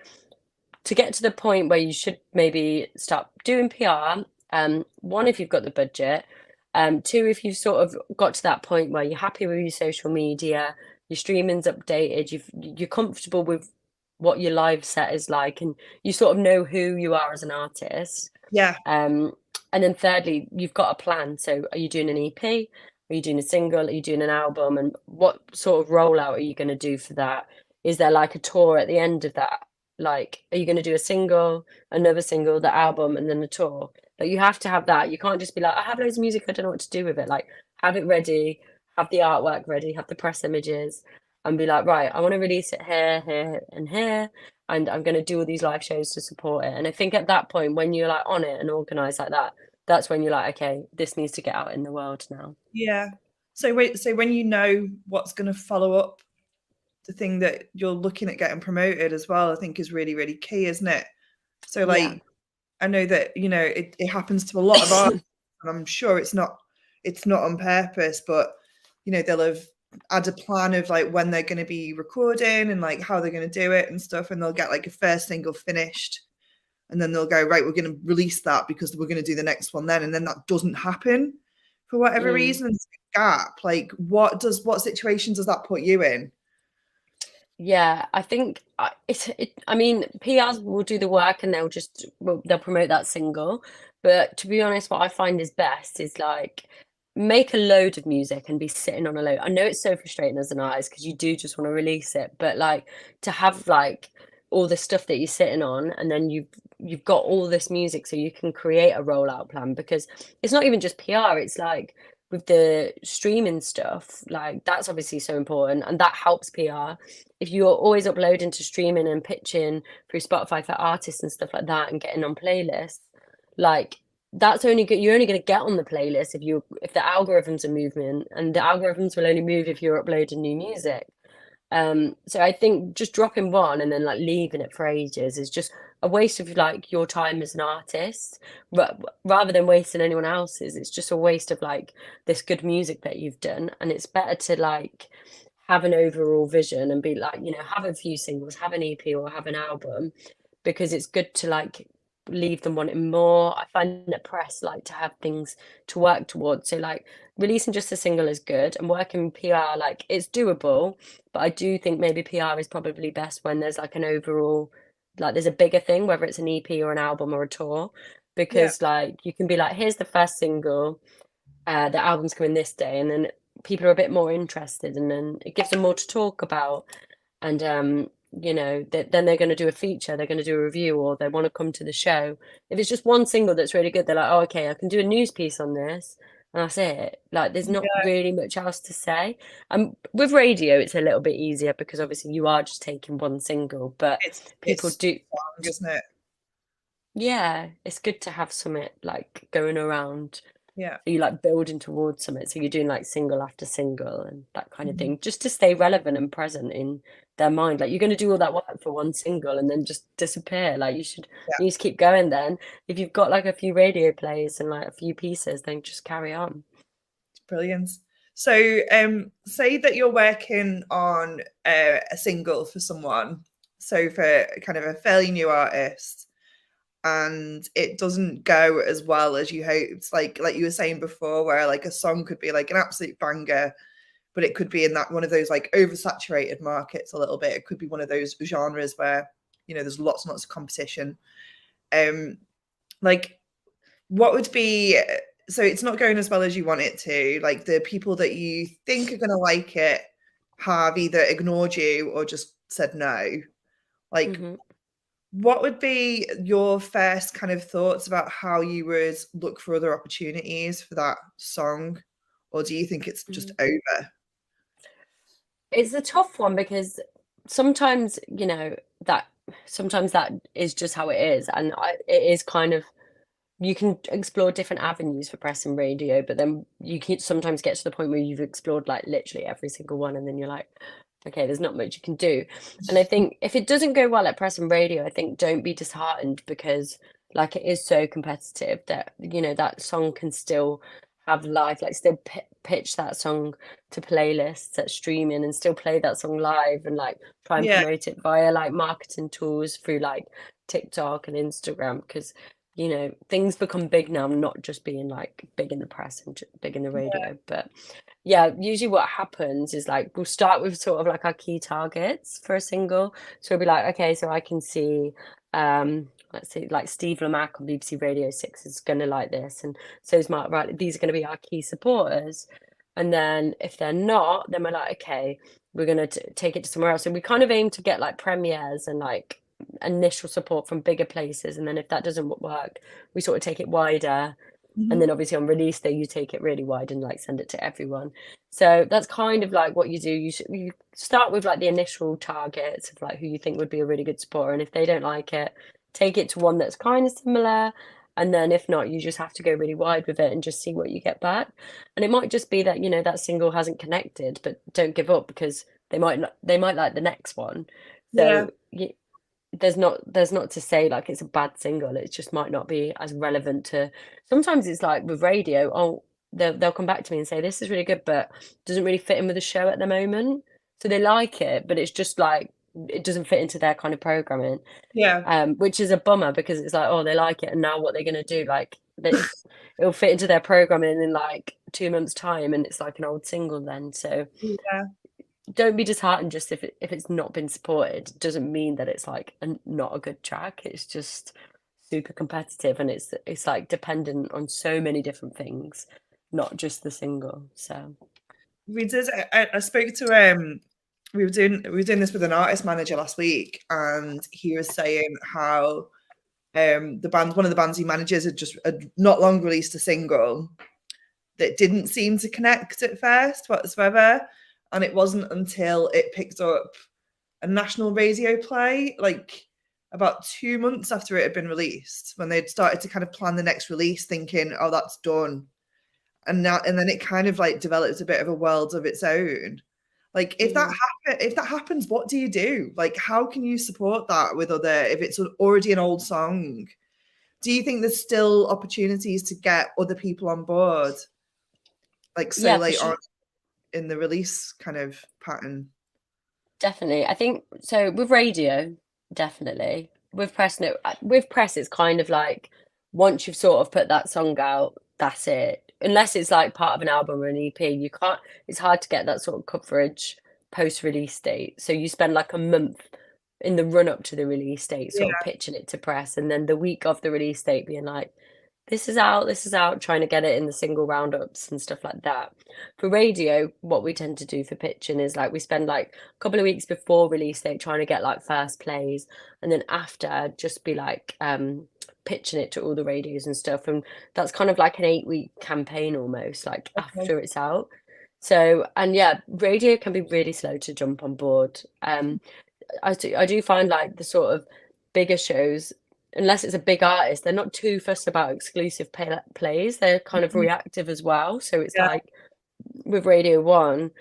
to get to the point where you should maybe start doing PR, one, if you've got the budget, two, if you've sort of got to that point where you're happy with your social media, your streaming's updated, you're comfortable with what your live set is like, and you sort of know who you are as an artist. yeah, And then thirdly, you've got a plan. So are you doing an EP? Are you doing a single? Are you doing an album? And what sort of rollout are you going to do for that? Is there like a tour at the end of that? Like, are you going to do a single, another single, the album, and then the tour? Like, you have to have that. You can't just be like, I have loads of music, I don't know what to do with it. Like, have it ready, have the artwork ready, have the press images, and be like, right, I want to release it here, here, and here, and I'm going to do all these live shows to support it. And I think at that point, when you're like on it and organized like that, that's when you're like, okay, this needs to get out in the world now. yeah. So when you know what's going to follow up the thing that you're looking at getting promoted as well, I think is really, really key, isn't it? So like, Yeah. I know that, you know, it happens to a lot of artists, and I'm sure it's not on purpose, but you know, they'll have had a plan of like when they're going to be recording and like how they're going to do it and stuff, and they'll get like a first single finished, and then they'll go, right, we're going to release that because we're going to do the next one then, and then that doesn't happen for whatever Mm. reason, there's a gap. Like, what situation does that put you in? Yeah, I think I mean, PRs will do the work and they'll promote that single. But to be honest, what I find is best is like make a load of music and be sitting on a load. I know it's so frustrating as an artist because you do just want to release it, but like to have like all the stuff that you're sitting on and then you've got all this music so you can create a rollout plan because it's not even just PR, it's like with the streaming stuff, like that's obviously so important and that helps PR if you're always uploading to streaming and pitching through Spotify for artists and stuff like that and getting on playlists, like that's only good. You're only going to get on the playlist if the algorithms are moving, and the algorithms will only move if you're uploading new music. So I think just dropping one and then like leaving it for ages is just a waste of like your time as an artist, but rather than wasting anyone else's, it's just a waste of like this good music that you've done. And it's better to like have an overall vision and be like, have a few singles, have an EP or have an album, because it's good to like leave them wanting more. I find that press like to have things to work towards. So like releasing just a single is good and working PR, like it's doable, but I do think maybe PR is probably best when there's like an overall, like there's a bigger thing, whether it's an EP or an album or a tour, Yeah. because like you can be like, here's the first single, the album's coming this day, and then people are a bit more interested, and then it gives them more to talk about. And then they're going to do a feature, they're going to do a review, or they want to come to the show. If it's just one single that's really good, they're like, oh, okay, I can do a news piece on this, and that's it. Like, there's not Yeah. really much else to say. And with radio, it's a little bit easier because obviously you are just taking one single, but people It's do. long, isn't it? Yeah, it's good to have something like going around. Yeah. So you like building towards something. So you're doing like single after single and that kind of Mhm. thing, just to stay relevant and present in their mind. Like you're going to do all that work for one single and then just disappear. Like Yeah. you just keep going then. If you've got like a few radio plays and like a few pieces, then just carry on. Brilliant. So, say that you're working on a single for someone, so for kind of a fairly new artist, and it doesn't go as well as you hoped. Like you were saying before, where like a song could be like an absolute banger, but it could be in that one of those like oversaturated markets a little bit. It could be one of those genres where there's lots and lots of competition. Like what would be so it's not going as well as you want it to, like the people that you think are going to like it have either ignored you or just said no. Like Hmm. what would be your first kind of thoughts about how you would look for other opportunities for that song, or do you think it's just over? It's a tough one because sometimes, sometimes that is just how it is. And it is kind of, you can explore different avenues for press and radio, but then you can sometimes get to the point where you've explored like literally every single one, and then you're like, okay, there's not much you can do. And I think if it doesn't go well at press and radio, I think don't be disheartened because like it is so competitive that that song can still have live, like still pitch that song to playlists at streaming and still play that song live and like try and Yeah. promote it via like marketing tools through like TikTok and Instagram, because things become big now, not just being like big in the press and big in the radio. But yeah, usually what happens is like we'll start with sort of like our key targets for a single. So we'll be like, okay, so I can see let's see, like Steve Lamack on BBC Radio 6 is gonna like this, and so is Mark, right, these are gonna be our key supporters. And then if they're not, then we're like, okay, we're gonna take it to somewhere else. And we kind of aim to get like premieres and like initial support from bigger places, and then if that doesn't work, we sort of take it wider, and Mhm. then obviously on release day you take it really wide and like send it to everyone. So that's kind of like what you do. You start with like the initial targets of like who you think would be a really good supporter, and if they don't like it, take it to one that's kind of similar, and then if not, you just have to go really wide with it and just see what you get back. And it might just be that that single hasn't connected, but don't give up because they might like the next one. Yeah. So there's not to say like it's a bad single, it just might not be as relevant to. Sometimes it's like with radio, oh, they'll come back to me and say this is really good but doesn't really fit in with the show at the moment, so they like it but it's just like it doesn't fit into their kind of programming, Yeah. which is a bummer because it's like, oh, they like it and now what they're going to do, like it'll fit into their programming in like 2 months' time and it's like an old single then. So Yeah. don't be disheartened just if it's not been supported. It doesn't mean that it's like not a good track. It's just super competitive, and it's like dependent on so many different things, not just the single. So We did. I spoke to we were doing this with an artist manager last week, and he was saying how one of the bands he manages had not long released a single that didn't seem to connect at first whatsoever, and it wasn't until it picked up a national radio play, like about 2 months after it had been released, when they'd started to kind of plan the next release, thinking, "Oh, that's done." And then it kind of like develops a bit of a world of its own. Like if that happens, what do you do? Like how can you support that with if it's already an old song? Do you think there's still opportunities to get other people on board, like so yeah, for late sure. on in the release kind of pattern? Definitely. I think so with radio, definitely. With press, no, with press, it's kind of like once you've sort of put that song out, that's it. Unless it's like part of an album or an EP, you can't, it's hard to get that sort of coverage post-release date. So you spend like a month in the run up to the release date, Yeah, sort of pitching it to press, and then the week of the release date being like, this is out, trying to get it in the single roundups and stuff like that. For radio, what we tend to do for pitching is like we spend like a couple of weeks before release date trying to get like first plays, and then after just be like pitching it to all the radios and stuff. And that's kind of like an 8-week campaign almost, like okay. after it's out. So, and yeah, radio can be really slow to jump on board. I do find like the sort of bigger shows, unless it's a big artist, they're not too fussed about exclusive plays. They're kind of Mhm. reactive as well. So it's Yeah, like with Radio One,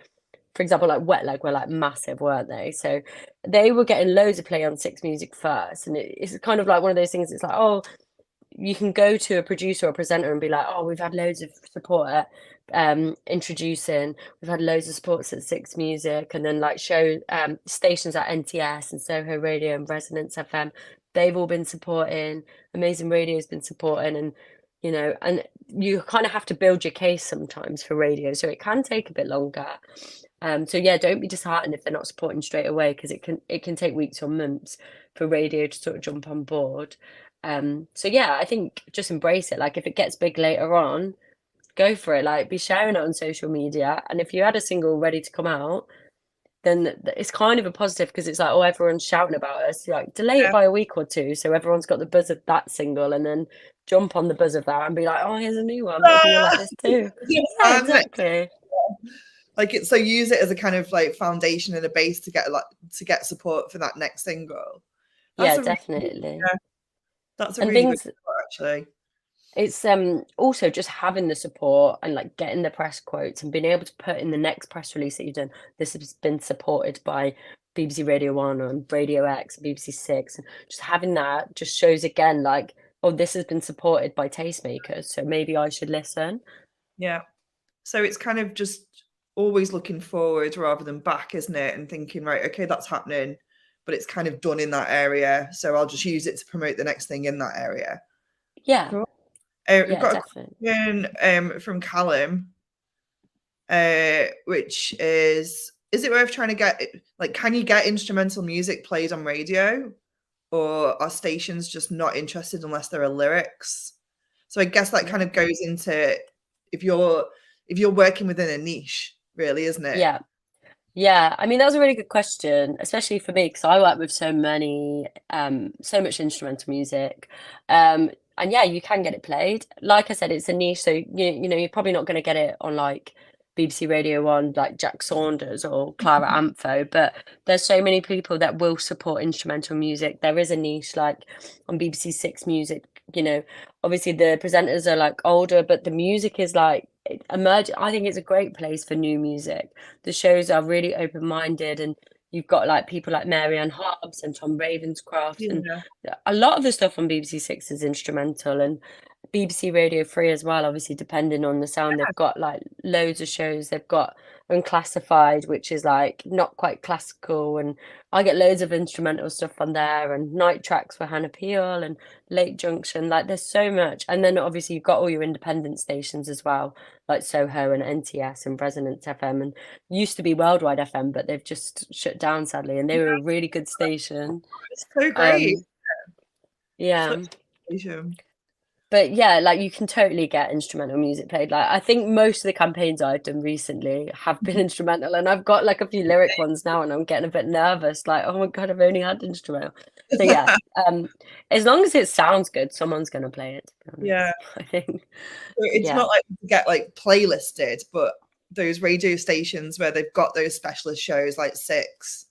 for example, like Wet Leg were like massive, weren't they? So they were getting loads of play on Six Music first, and it's kind of like one of those things. It's like, oh, you can go to a producer or presenter and be like, oh, we've had loads of support at introducing, we've had loads of supports at Six Music, and then like show stations at NTS and Soho Radio and Resonance FM, they've all been supporting, Amazing Radio's been supporting, and and you kind of have to build your case sometimes for radio, so it can take a bit longer. So yeah, don't be disheartened if they're not supporting straight away, because it can take weeks or months for radio to sort of jump on board. So yeah, I think just embrace it. Like if it gets big later on, go for it. Like be sharing it on social media. And if you had a single ready to come out, then it's kind of a positive, because it's like, oh, everyone's shouting about us. Like delay it yeah. by a week or two so everyone's got the buzz of that single, and then jump on the buzz of that and be like, oh, here's a new one. Maybe you'll like this too. Yeah, Yeah, exactly. like it, so use it as a kind of like foundation and a base to get support for that next single. That's Yeah, a really, definitely. yeah, that's a And really good things thought, actually. It's also just having the support and like getting the press quotes and being able to put in the next press release that you've done, this has been supported by BBC Radio 1 and Radio X, BBC 6, and just having that just shows again like, oh, this has been supported by tastemakers, so maybe I should listen. Yeah. So it's kind of just always looking forward rather than back, isn't it? And thinking, right, okay, that's happening, but it's kind of done in that area. So I'll just use it to promote the next thing in that area. Yeah, Cool. We've yeah, got a definitely. question from Callum, which is it worth trying to get, like, can you get instrumental music played on radio? Or are stations just not interested unless there are lyrics? So I guess that kind of goes into if you're working within a niche, really, isn't it? Yeah. Yeah, I mean that was a really good question, especially for me because I work with so much instrumental music, and yeah, you can get it played. Like I said, it's a niche, so you're probably not going to get it on like BBC Radio One, like Jack Saunders or Clara Amfo, but there's so many people that will support instrumental music. There is a niche like on BBC Six Music. Obviously the presenters are like older, but the music is like emerging. I think it's a great place for new music. The shows are really open-minded, and you've got like people like Marianne Hobbs and Tom Ravenscroft, and Yeah. a lot of the stuff on BBC Six is instrumental, and BBC Radio 3 as well, obviously depending on the sound. They've got like loads of shows. They've got Unclassified, which is like not quite classical, and I get loads of instrumental stuff on there, and night tracks for Hannah Peel and Lake Junction. Like there's so much. And then obviously you've got all your independent stations as well, like Soho and NTS and Resonance FM, and used to be Worldwide FM, but they've just shut down sadly, and they were a really good station. It's so great. Yeah. Station. But yeah, like you can totally get instrumental music played. Like I think most of the campaigns I've done recently have been instrumental, and I've got like a few lyric ones now, and I'm getting a bit nervous. Like, oh my God, I've only had instrumental. So yeah, as long as it sounds good, someone's gonna play it. To be honest, Yeah. I think. It's Yeah. not like you get like playlisted, but those radio stations where they've got those specialist shows like Six,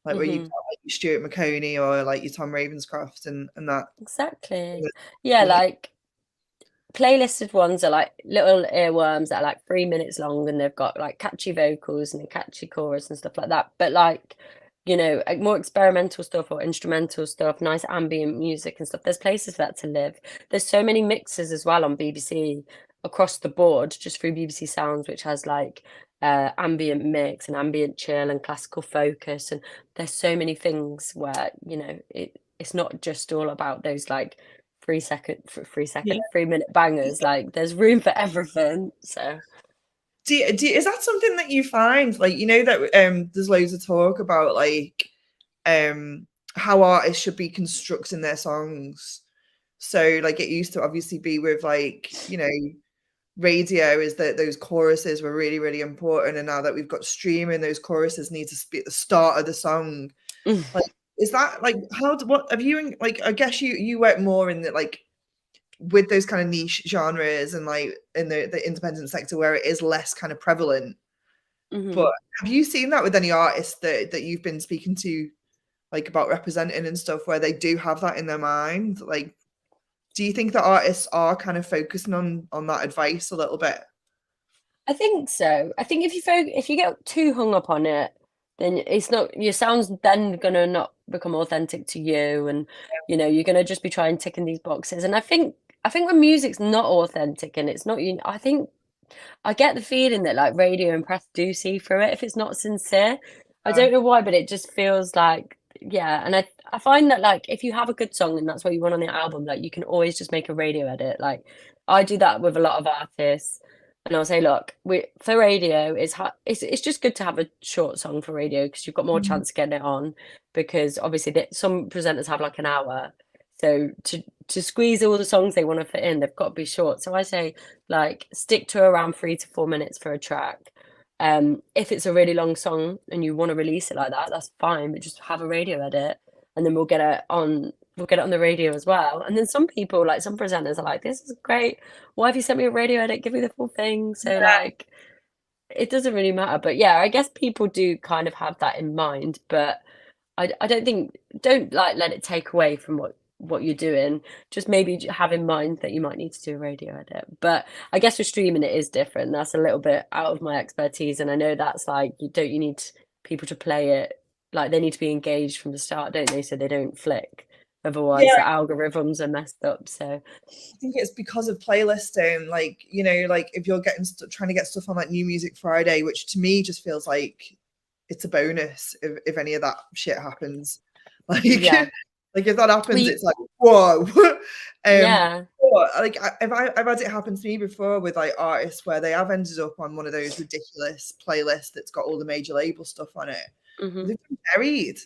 like where you've got like your Stuart McConey or like your Tom Ravenscroft and that. Exactly. Yeah, like playlisted ones are like little earworms that are like 3 minutes long, and they've got like catchy vocals and a catchy chorus and stuff like that. But like, you know, like more experimental stuff or instrumental stuff, nice ambient music and stuff. There's places for that to live. There's so many mixes as well on BBC across the board, just through BBC Sounds, which has like ambient mix and ambient chill and classical focus. And there's so many things where, you know, it's not just all about those like 3 minute bangers. Like there's room for everything. So is that something that you find, like, you know, that there's loads of talk about like how artists should be constructing their songs? So like it used to obviously be with like, you know, radio, is that those choruses were really, really important, and now that we've got streaming, those choruses need to be at the start of the song. Like, is that like what have you, like, I guess you work more in the like with those kind of niche genres and like in the independent sector where it is less kind of prevalent. But have you seen that with any artists that you've been speaking to, like about representing and stuff, where they do have that in their mind? Like, do you think that artists are kind of focusing on that advice a little bit? I think so. I think if you get too hung up on it, then it's not, your sound's then gonna not become authentic to you, and you know you're gonna just be trying ticking these boxes. And I think when music's not authentic and it's not you, I think I get the feeling that like radio and press do see through it if it's not sincere. I don't know why, but it just feels like, yeah. And I find that like if you have a good song and that's what you want on the album, like you can always just make a radio edit. Like I do that with a lot of artists. And I'll say, look, for radio, it's just good to have a short song for radio because you've got more chance of getting it on. Because obviously, some presenters have like an hour, so to squeeze all the songs they want to fit in, they've got to be short. So I say, like, stick to around 3 to 4 minutes for a track. If it's a really long song and you want to release it like that, that's fine. But just have a radio edit, and then we'll get it on the radio as well. And then some people, like some presenters, are like, this is great. Why have you sent me a radio edit? Give me the full thing. So like, it doesn't really matter. But yeah, I guess people do kind of have that in mind. But I don't like let it take away from what you're doing. Just maybe have in mind that you might need to do a radio edit. But I guess with streaming it is different. That's a little bit out of my expertise. And I know that's like, you need people to play it. Like they need to be engaged from the start, don't they? So they don't flick. Otherwise, the algorithms are messed up. So I think it's because of playlisting. Like, you know, like if you're trying to get stuff on like New Music Friday, which to me just feels like it's a bonus if any of that shit happens. Like, like if that happens, it's like, whoa. Like I've had it happen to me before with like artists where they have ended up on one of those ridiculous playlists that's got all the major label stuff on it. They've been buried.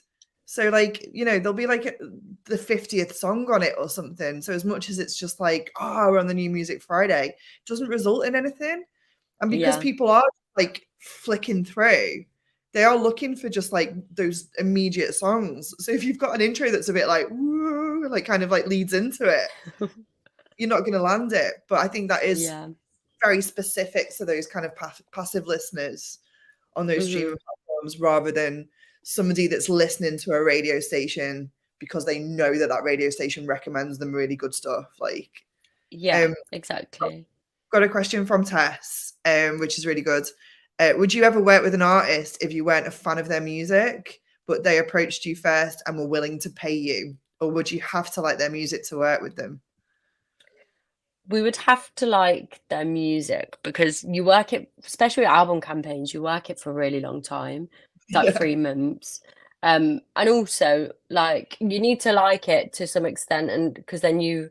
So like, you know, there'll be like the 50th song on it or something. So as much as it's just like, oh, we're on the New Music Friday, it doesn't result in anything. And because people are like flicking through, they are looking for just like those immediate songs. So if you've got an intro that's a bit like, woo, like kind of like leads into it, you're not going to land it. But I think that is very specific to those kind of passive listeners on those streaming platforms, rather than somebody that's listening to a radio station because they know that radio station recommends them really good stuff. Like, exactly. Got a question from Tess, which is really good. Would you ever work with an artist if you weren't a fan of their music, but they approached you first and were willing to pay you? Or would you have to like their music to work with them? we would have to like their music because you work it, especially with album campaigns, you work it for a really long time. It's like Yeah. 3 months. And also like you need to like it to some extent, and because you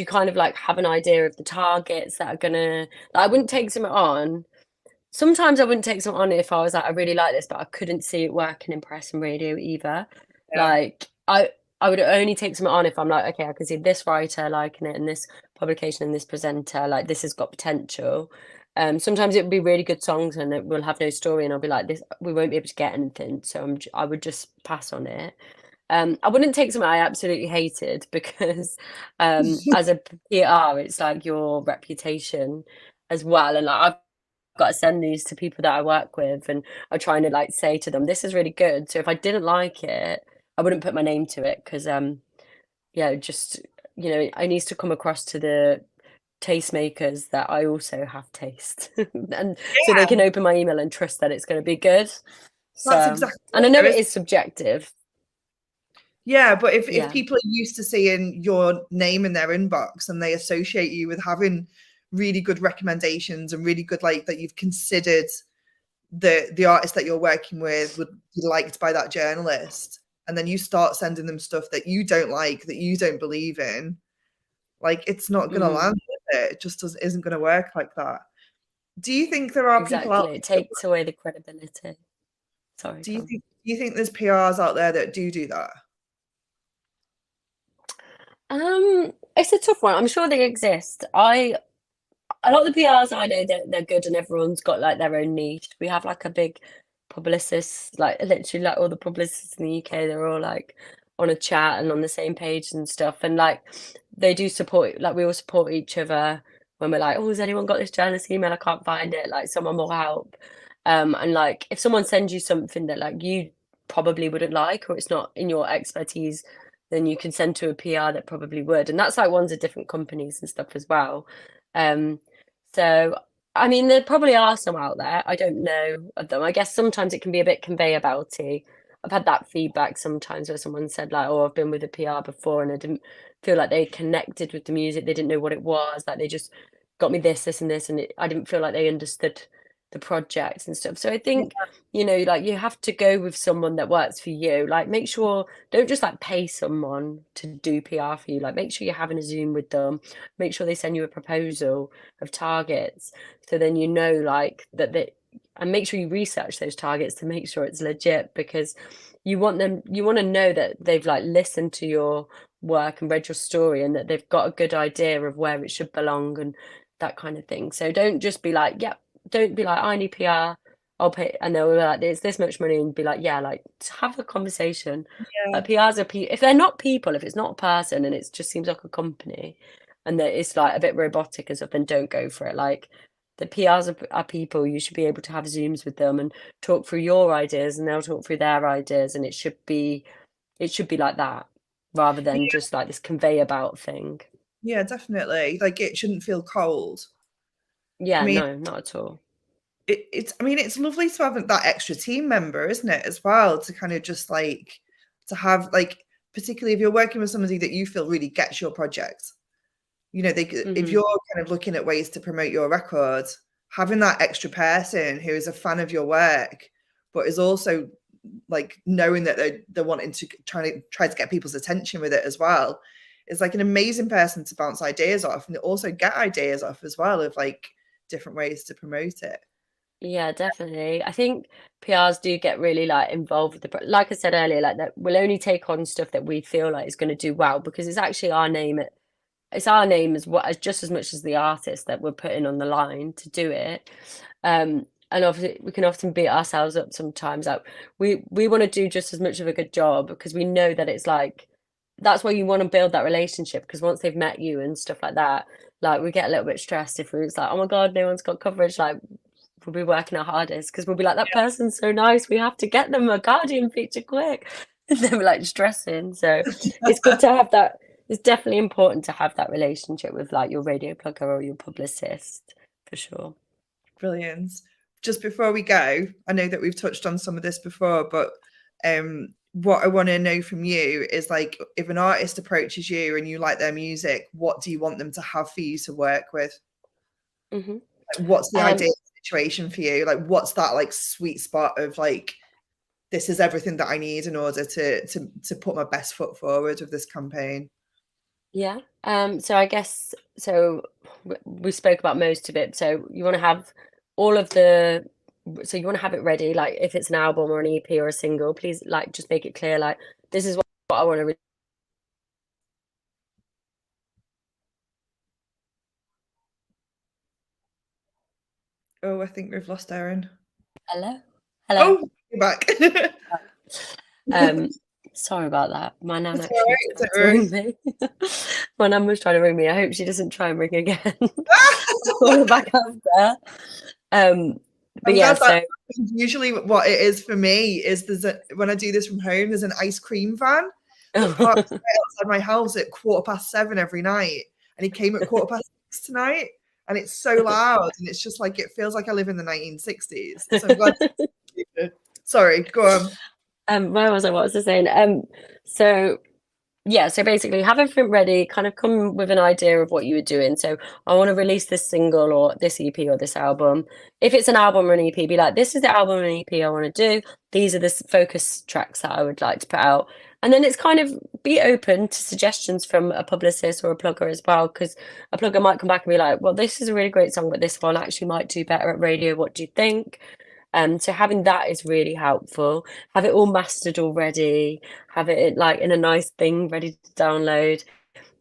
kind of like have an idea of the targets that are gonna, like, I wouldn't take something on. Sometimes I wouldn't take something on if I was like, I really like this, but I couldn't see it working in press and radio either. Yeah. Like I would only take something on if I'm like, okay, I can see this writer liking it and this publication and this presenter, like this has got potential. Sometimes it would be really good songs and it will have no story, and I'll be like, this, we won't be able to get anything, so I would just pass on it. I wouldn't take something I absolutely hated because as a PR, it's like your reputation as well, and like I've got to send these to people that I work with, and I'm trying to like say to them, this is really good. So if I didn't like it, I wouldn't put my name to it because yeah, just, it needs to come across to the tastemakers that I also have taste, and so they Yeah, can open my email and trust that it's going to be good. that's So, exactly and I it, know though, it isn't is subjective. Yeah, but if Yeah, people are used to seeing your name in their inbox and they associate you with having really good recommendations and really good, like, that you've considered the artist that you're working with would be liked by that journalist, and then you start sending them stuff that you don't like, that you don't believe in, like, it's not going to mm, land with it. It just isn't going to work like that. Do you think there are people out exactly. It takes away the credibility. Sorry, go on. do you think there's PRs out there that do that? It's a tough one. I'm sure they exist. A lot of the PRs I know, they're good, and everyone's got like their own niche. We have like a big publicist, like literally like all the publicists in the UK, they're all like on a chat and on the same page and stuff. And like they do support, like we all support each other when we're like, oh, has anyone got this journalist email? I can't find it. Like someone will help. And like if someone sends you something that like you probably wouldn't like, or it's not in your expertise, then you can send to a PR that probably would. And that's like ones of different companies and stuff as well. Um, so, I mean, there probably are some out there. I don't know of them. I guess sometimes it can be a bit conveyor belty. I've had that feedback sometimes where someone said like, "Oh, I've been with a PR before and I didn't feel like they connected with the music. They didn't know what it was. Like they just got me this, and this, and I didn't feel like they understood the project and stuff." So I think, like you have to go with someone that works for you. Like make sure, don't just like pay someone to do PR for you. Like make sure you're having a Zoom with them. Make sure they send you a proposal of targets, so then like and make sure you research those targets to make sure it's legit, because you want to know that they've like listened to your work and read your story, and that they've got a good idea of where it should belong and that kind of thing. So don't just be like, yeah, don't be like, I need PR, I'll pay, and they'll be like, it's this much money, and be like, yeah, like have a conversation. Yeah. Like PRs are if they're not people, if it's not a person and it just seems like a company, and that it's like a bit robotic and stuff, then don't go for it. Like the PRs are people. You should be able to have Zooms with them and talk through your ideas, and they'll talk through their ideas, and it should be like that, rather than just like this conveyor belt thing. Yeah, definitely. Like it shouldn't feel cold. I Yeah, mean, no, not at all. it's lovely to have that extra team member, isn't it, as well, to kind of just like to have like, particularly if you're working with somebody that you feel really gets your project. If Hmm. you're kind of looking at ways to promote your record, having that extra person who is a fan of your work, but is also like knowing that they're wanting to try to get people's attention with it as well, is like an amazing person to bounce ideas off, and also get ideas off as well of like different ways to promote it. Yeah, definitely. I think PRs do get really like involved with like I said earlier, like that we'll only take on stuff that we feel like is going to do well, because it's actually our name. It's our name as well, as just as much as the artist that we're putting on the line to do it. And obviously we can often beat ourselves up sometimes. Like we want to do just as much of a good job, because we know that it's like that's why you want to build that relationship, because once they've met you and stuff like that, like we get a little bit stressed if it's like, oh my God, no one's got coverage. Like we'll be working our hardest because we'll be like, that person's so nice, we have to get them a Guardian feature quick. And then we're like stressing. So it's good to have that. It's definitely important to have that relationship with like your radio plugger or your publicist, for sure. Brilliant. Just before we go, I know that we've touched on some of this before, but what I want to know from you is like, if an artist approaches you and you like their music, what do you want them to have for you to work with? Mm-hmm. Like, what's the ideal situation for you? Like, what's that like sweet spot of like, this is everything that I need in order to put my best foot forward with this campaign? Yeah. So I guess so we spoke about most of it. So you want to have all of the so you want to have it ready, like if it's an album or an EP or a single, please like just make it clear like this is what I want to Oh, I think we've lost Erin. Hello? Hello. Oh, you're back. Um, sorry about that. My nan It's all actually right. tried Don't to worry. ring me. My nan was trying to ring me. I hope she doesn't try and ring again. I'll call her back after. But I'm yeah, glad that so happened. Usually what it is for me is when I do this from home, there's an ice cream van that parks right outside my house at 7:15 every night. And he came at 6:15 tonight. And it's so loud. And it's just like, it feels like I live in the 1960s. So I'm glad. Sorry, go on. Where was I? What was I saying? So yeah, so basically have everything ready, kind of come with an idea of what you were doing. So I want to release this single or this EP or this album. If it's an album or an EP, be like, this is the album or an EP I want to do. These are the focus tracks that I would like to put out. And then it's kind of be open to suggestions from a publicist or a plugger as well, because a plugger might come back and be like, well, this is a really great song, but this one actually might do better at radio. What do you think? So having that is really helpful. Have it all mastered already. Have it like in a nice thing ready to download.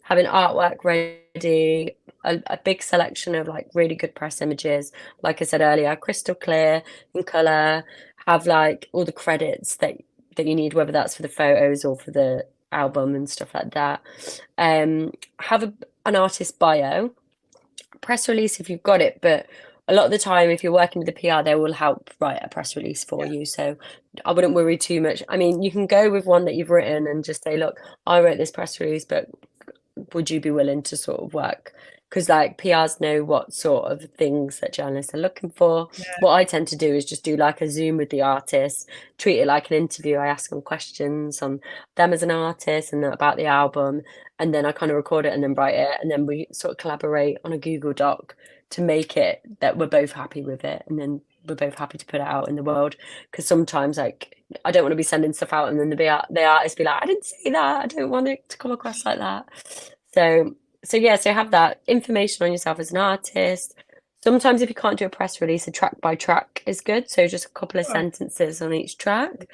Having artwork ready. A big selection of like really good press images. Like I said earlier, crystal clear in color. Have like all the credits that you need, whether that's for the photos or for the album and stuff like that. Have an artist bio, press release if you've got it, but a lot of the time if you're working with the PR they will help write a press release for you, so I wouldn't worry too much. I mean, you can go with one that you've written and just say, look, I wrote this press release, but would you be willing to sort of work, because like PRs know what sort of things that journalists are looking for. What I tend to do is just do like a Zoom with the artist, treat it like an interview. I ask them questions on them as an artist and about the album, and then I kind of record it and then write it, and then we sort of collaborate on a Google Doc to make it that we're both happy with it, and then we're both happy to put it out in the world. Because sometimes like I don't want to be sending stuff out and then the artist be like, I didn't say that, I don't want it to come across like that. So yeah, so have that information on yourself as an artist. Sometimes if you can't do a press release, a track by track is good, so just a couple of sentences on each track.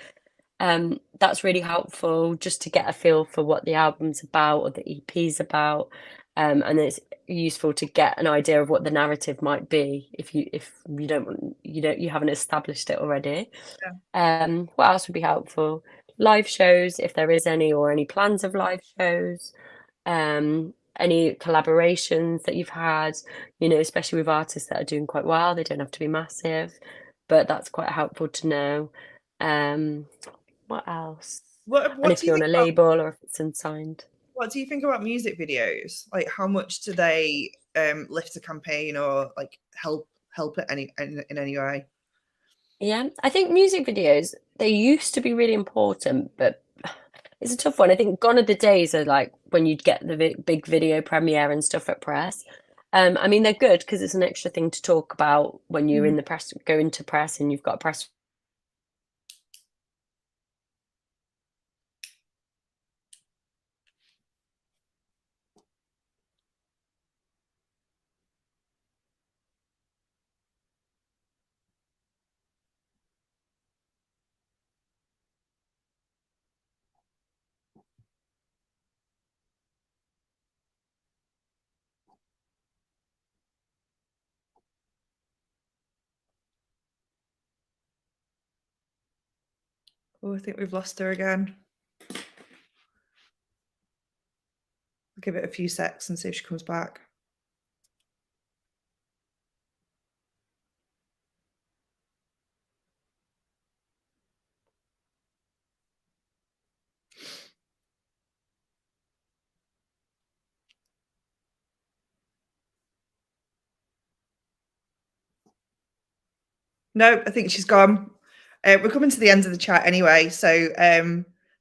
That's really helpful just to get a feel for what the album's about or the EP's about. And it's useful to get an idea of what the narrative might be if you you haven't established it already. What else would be helpful? Live shows, if there is any, or any plans of live shows. Any collaborations that you've had, especially with artists that are doing quite well. They don't have to be massive, but that's quite helpful to know. What else? And What if do you you're on think a about label or if it's unsigned. what do you think about music videos? Like, how much do they lift a campaign or like help it in any way? Yeah, I think music videos, they used to be really important, but it's a tough one. I think gone are the days of like when you'd get the big video premiere and stuff at press. I mean, they're good because it's an extra thing to talk about when you're in the press, go into press and you've got a press. Oh, I think we've lost her again. I'll give it a few secs and see if she comes back. No, I think she's gone. We're coming to the end of the chat anyway, so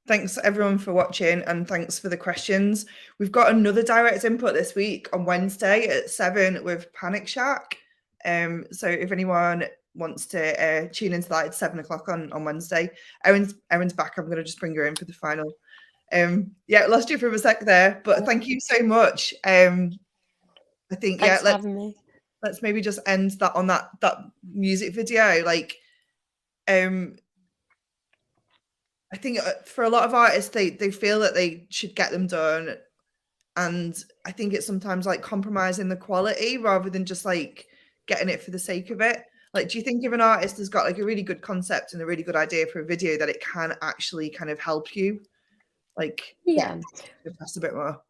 Thanks everyone for watching, and thanks for the questions. We've got another direct input this week on Wednesday at 7 with Panic Shack. So if anyone wants to tune into that, it's 7 o'clock on Wednesday. Erin's back. I'm going to just bring her in for the final. Yeah, lost you for a sec there, but thank you so much. I think Thanks for having me. Let's maybe just end that on that music video. Like, I think for a lot of artists, they feel that they should get them done, and I think it's sometimes like compromising the quality rather than just like getting it for the sake of it. Like, do you think if an artist has got like a really good concept and a really good idea for a video, that it can actually kind of help you? Like, Yeah, that's a bit more.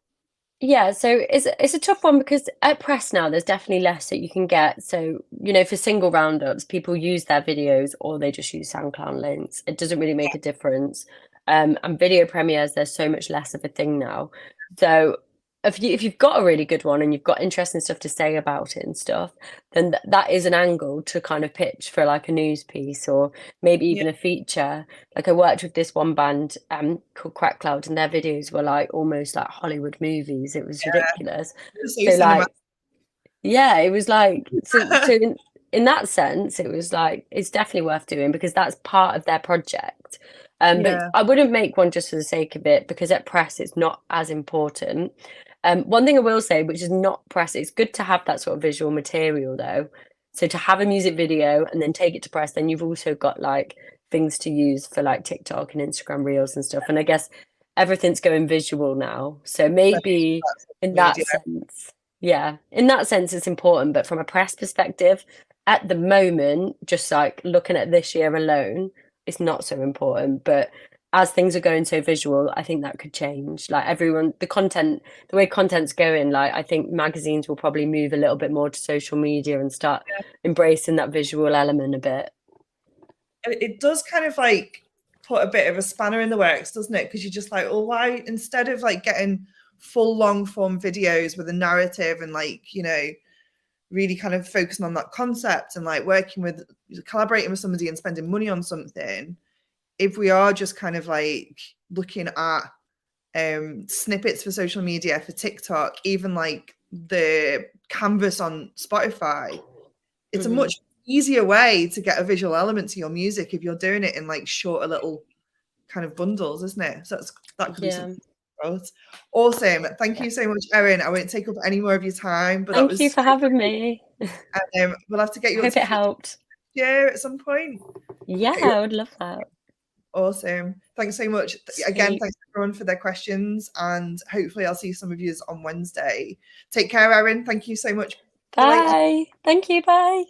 Yeah, so it's a tough one because at press now there's definitely less that you can get. So, you know, for single roundups, people use their videos or they just use SoundCloud links. It doesn't really make a difference. And video premieres, there's so much less of a thing now. So if you've got a really good one and you've got interesting stuff to say about it and stuff, then that is an angle to kind of pitch for like a news piece or maybe even a feature. Like I worked with this one band called Crack Cloud, and their videos were like almost like Hollywood movies. It was ridiculous. So like, yeah, it was like so in that sense, it was like it's definitely worth doing because that's part of their project. But I wouldn't make one just for the sake of it because at press it's not as important. One thing I will say, which is not press, it's good to have that sort of visual material though. So to have a music video and then take it to press, then you've also got like things to use for like TikTok and Instagram Reels and stuff. And I guess everything's going visual now. So maybe in that sense, in that sense it's important. But from a press perspective, at the moment, just like looking at this year alone, it's not so important. But as things are going so visual, I think that could change. Like everyone, the way content's going, like I think magazines will probably move a little bit more to social media and start embracing that visual element a bit. It does kind of like put a bit of a spanner in the works, doesn't it? Because you're just like, oh, why instead of like getting full long form videos with a narrative and like, you know, really kind of focusing on that concept and like collaborating with somebody and spending money on something, if we are just kind of like looking at snippets for social media, for TikTok, even like the canvas on Spotify, it's a much easier way to get a visual element to your music if you're doing it in like shorter little kind of bundles, isn't it? So that could be something. Awesome. Thank you so much, Erin. I won't take up any more of your time, but thank you for having me. And we'll have to get you. Hope it helped. Yeah, at some point. Yeah, I would love that. Awesome. Thanks so much. Again, thanks everyone for their questions, and hopefully I'll see some of you on Wednesday. Take care, Erin. Thank you so much. Bye. Thank you. Bye.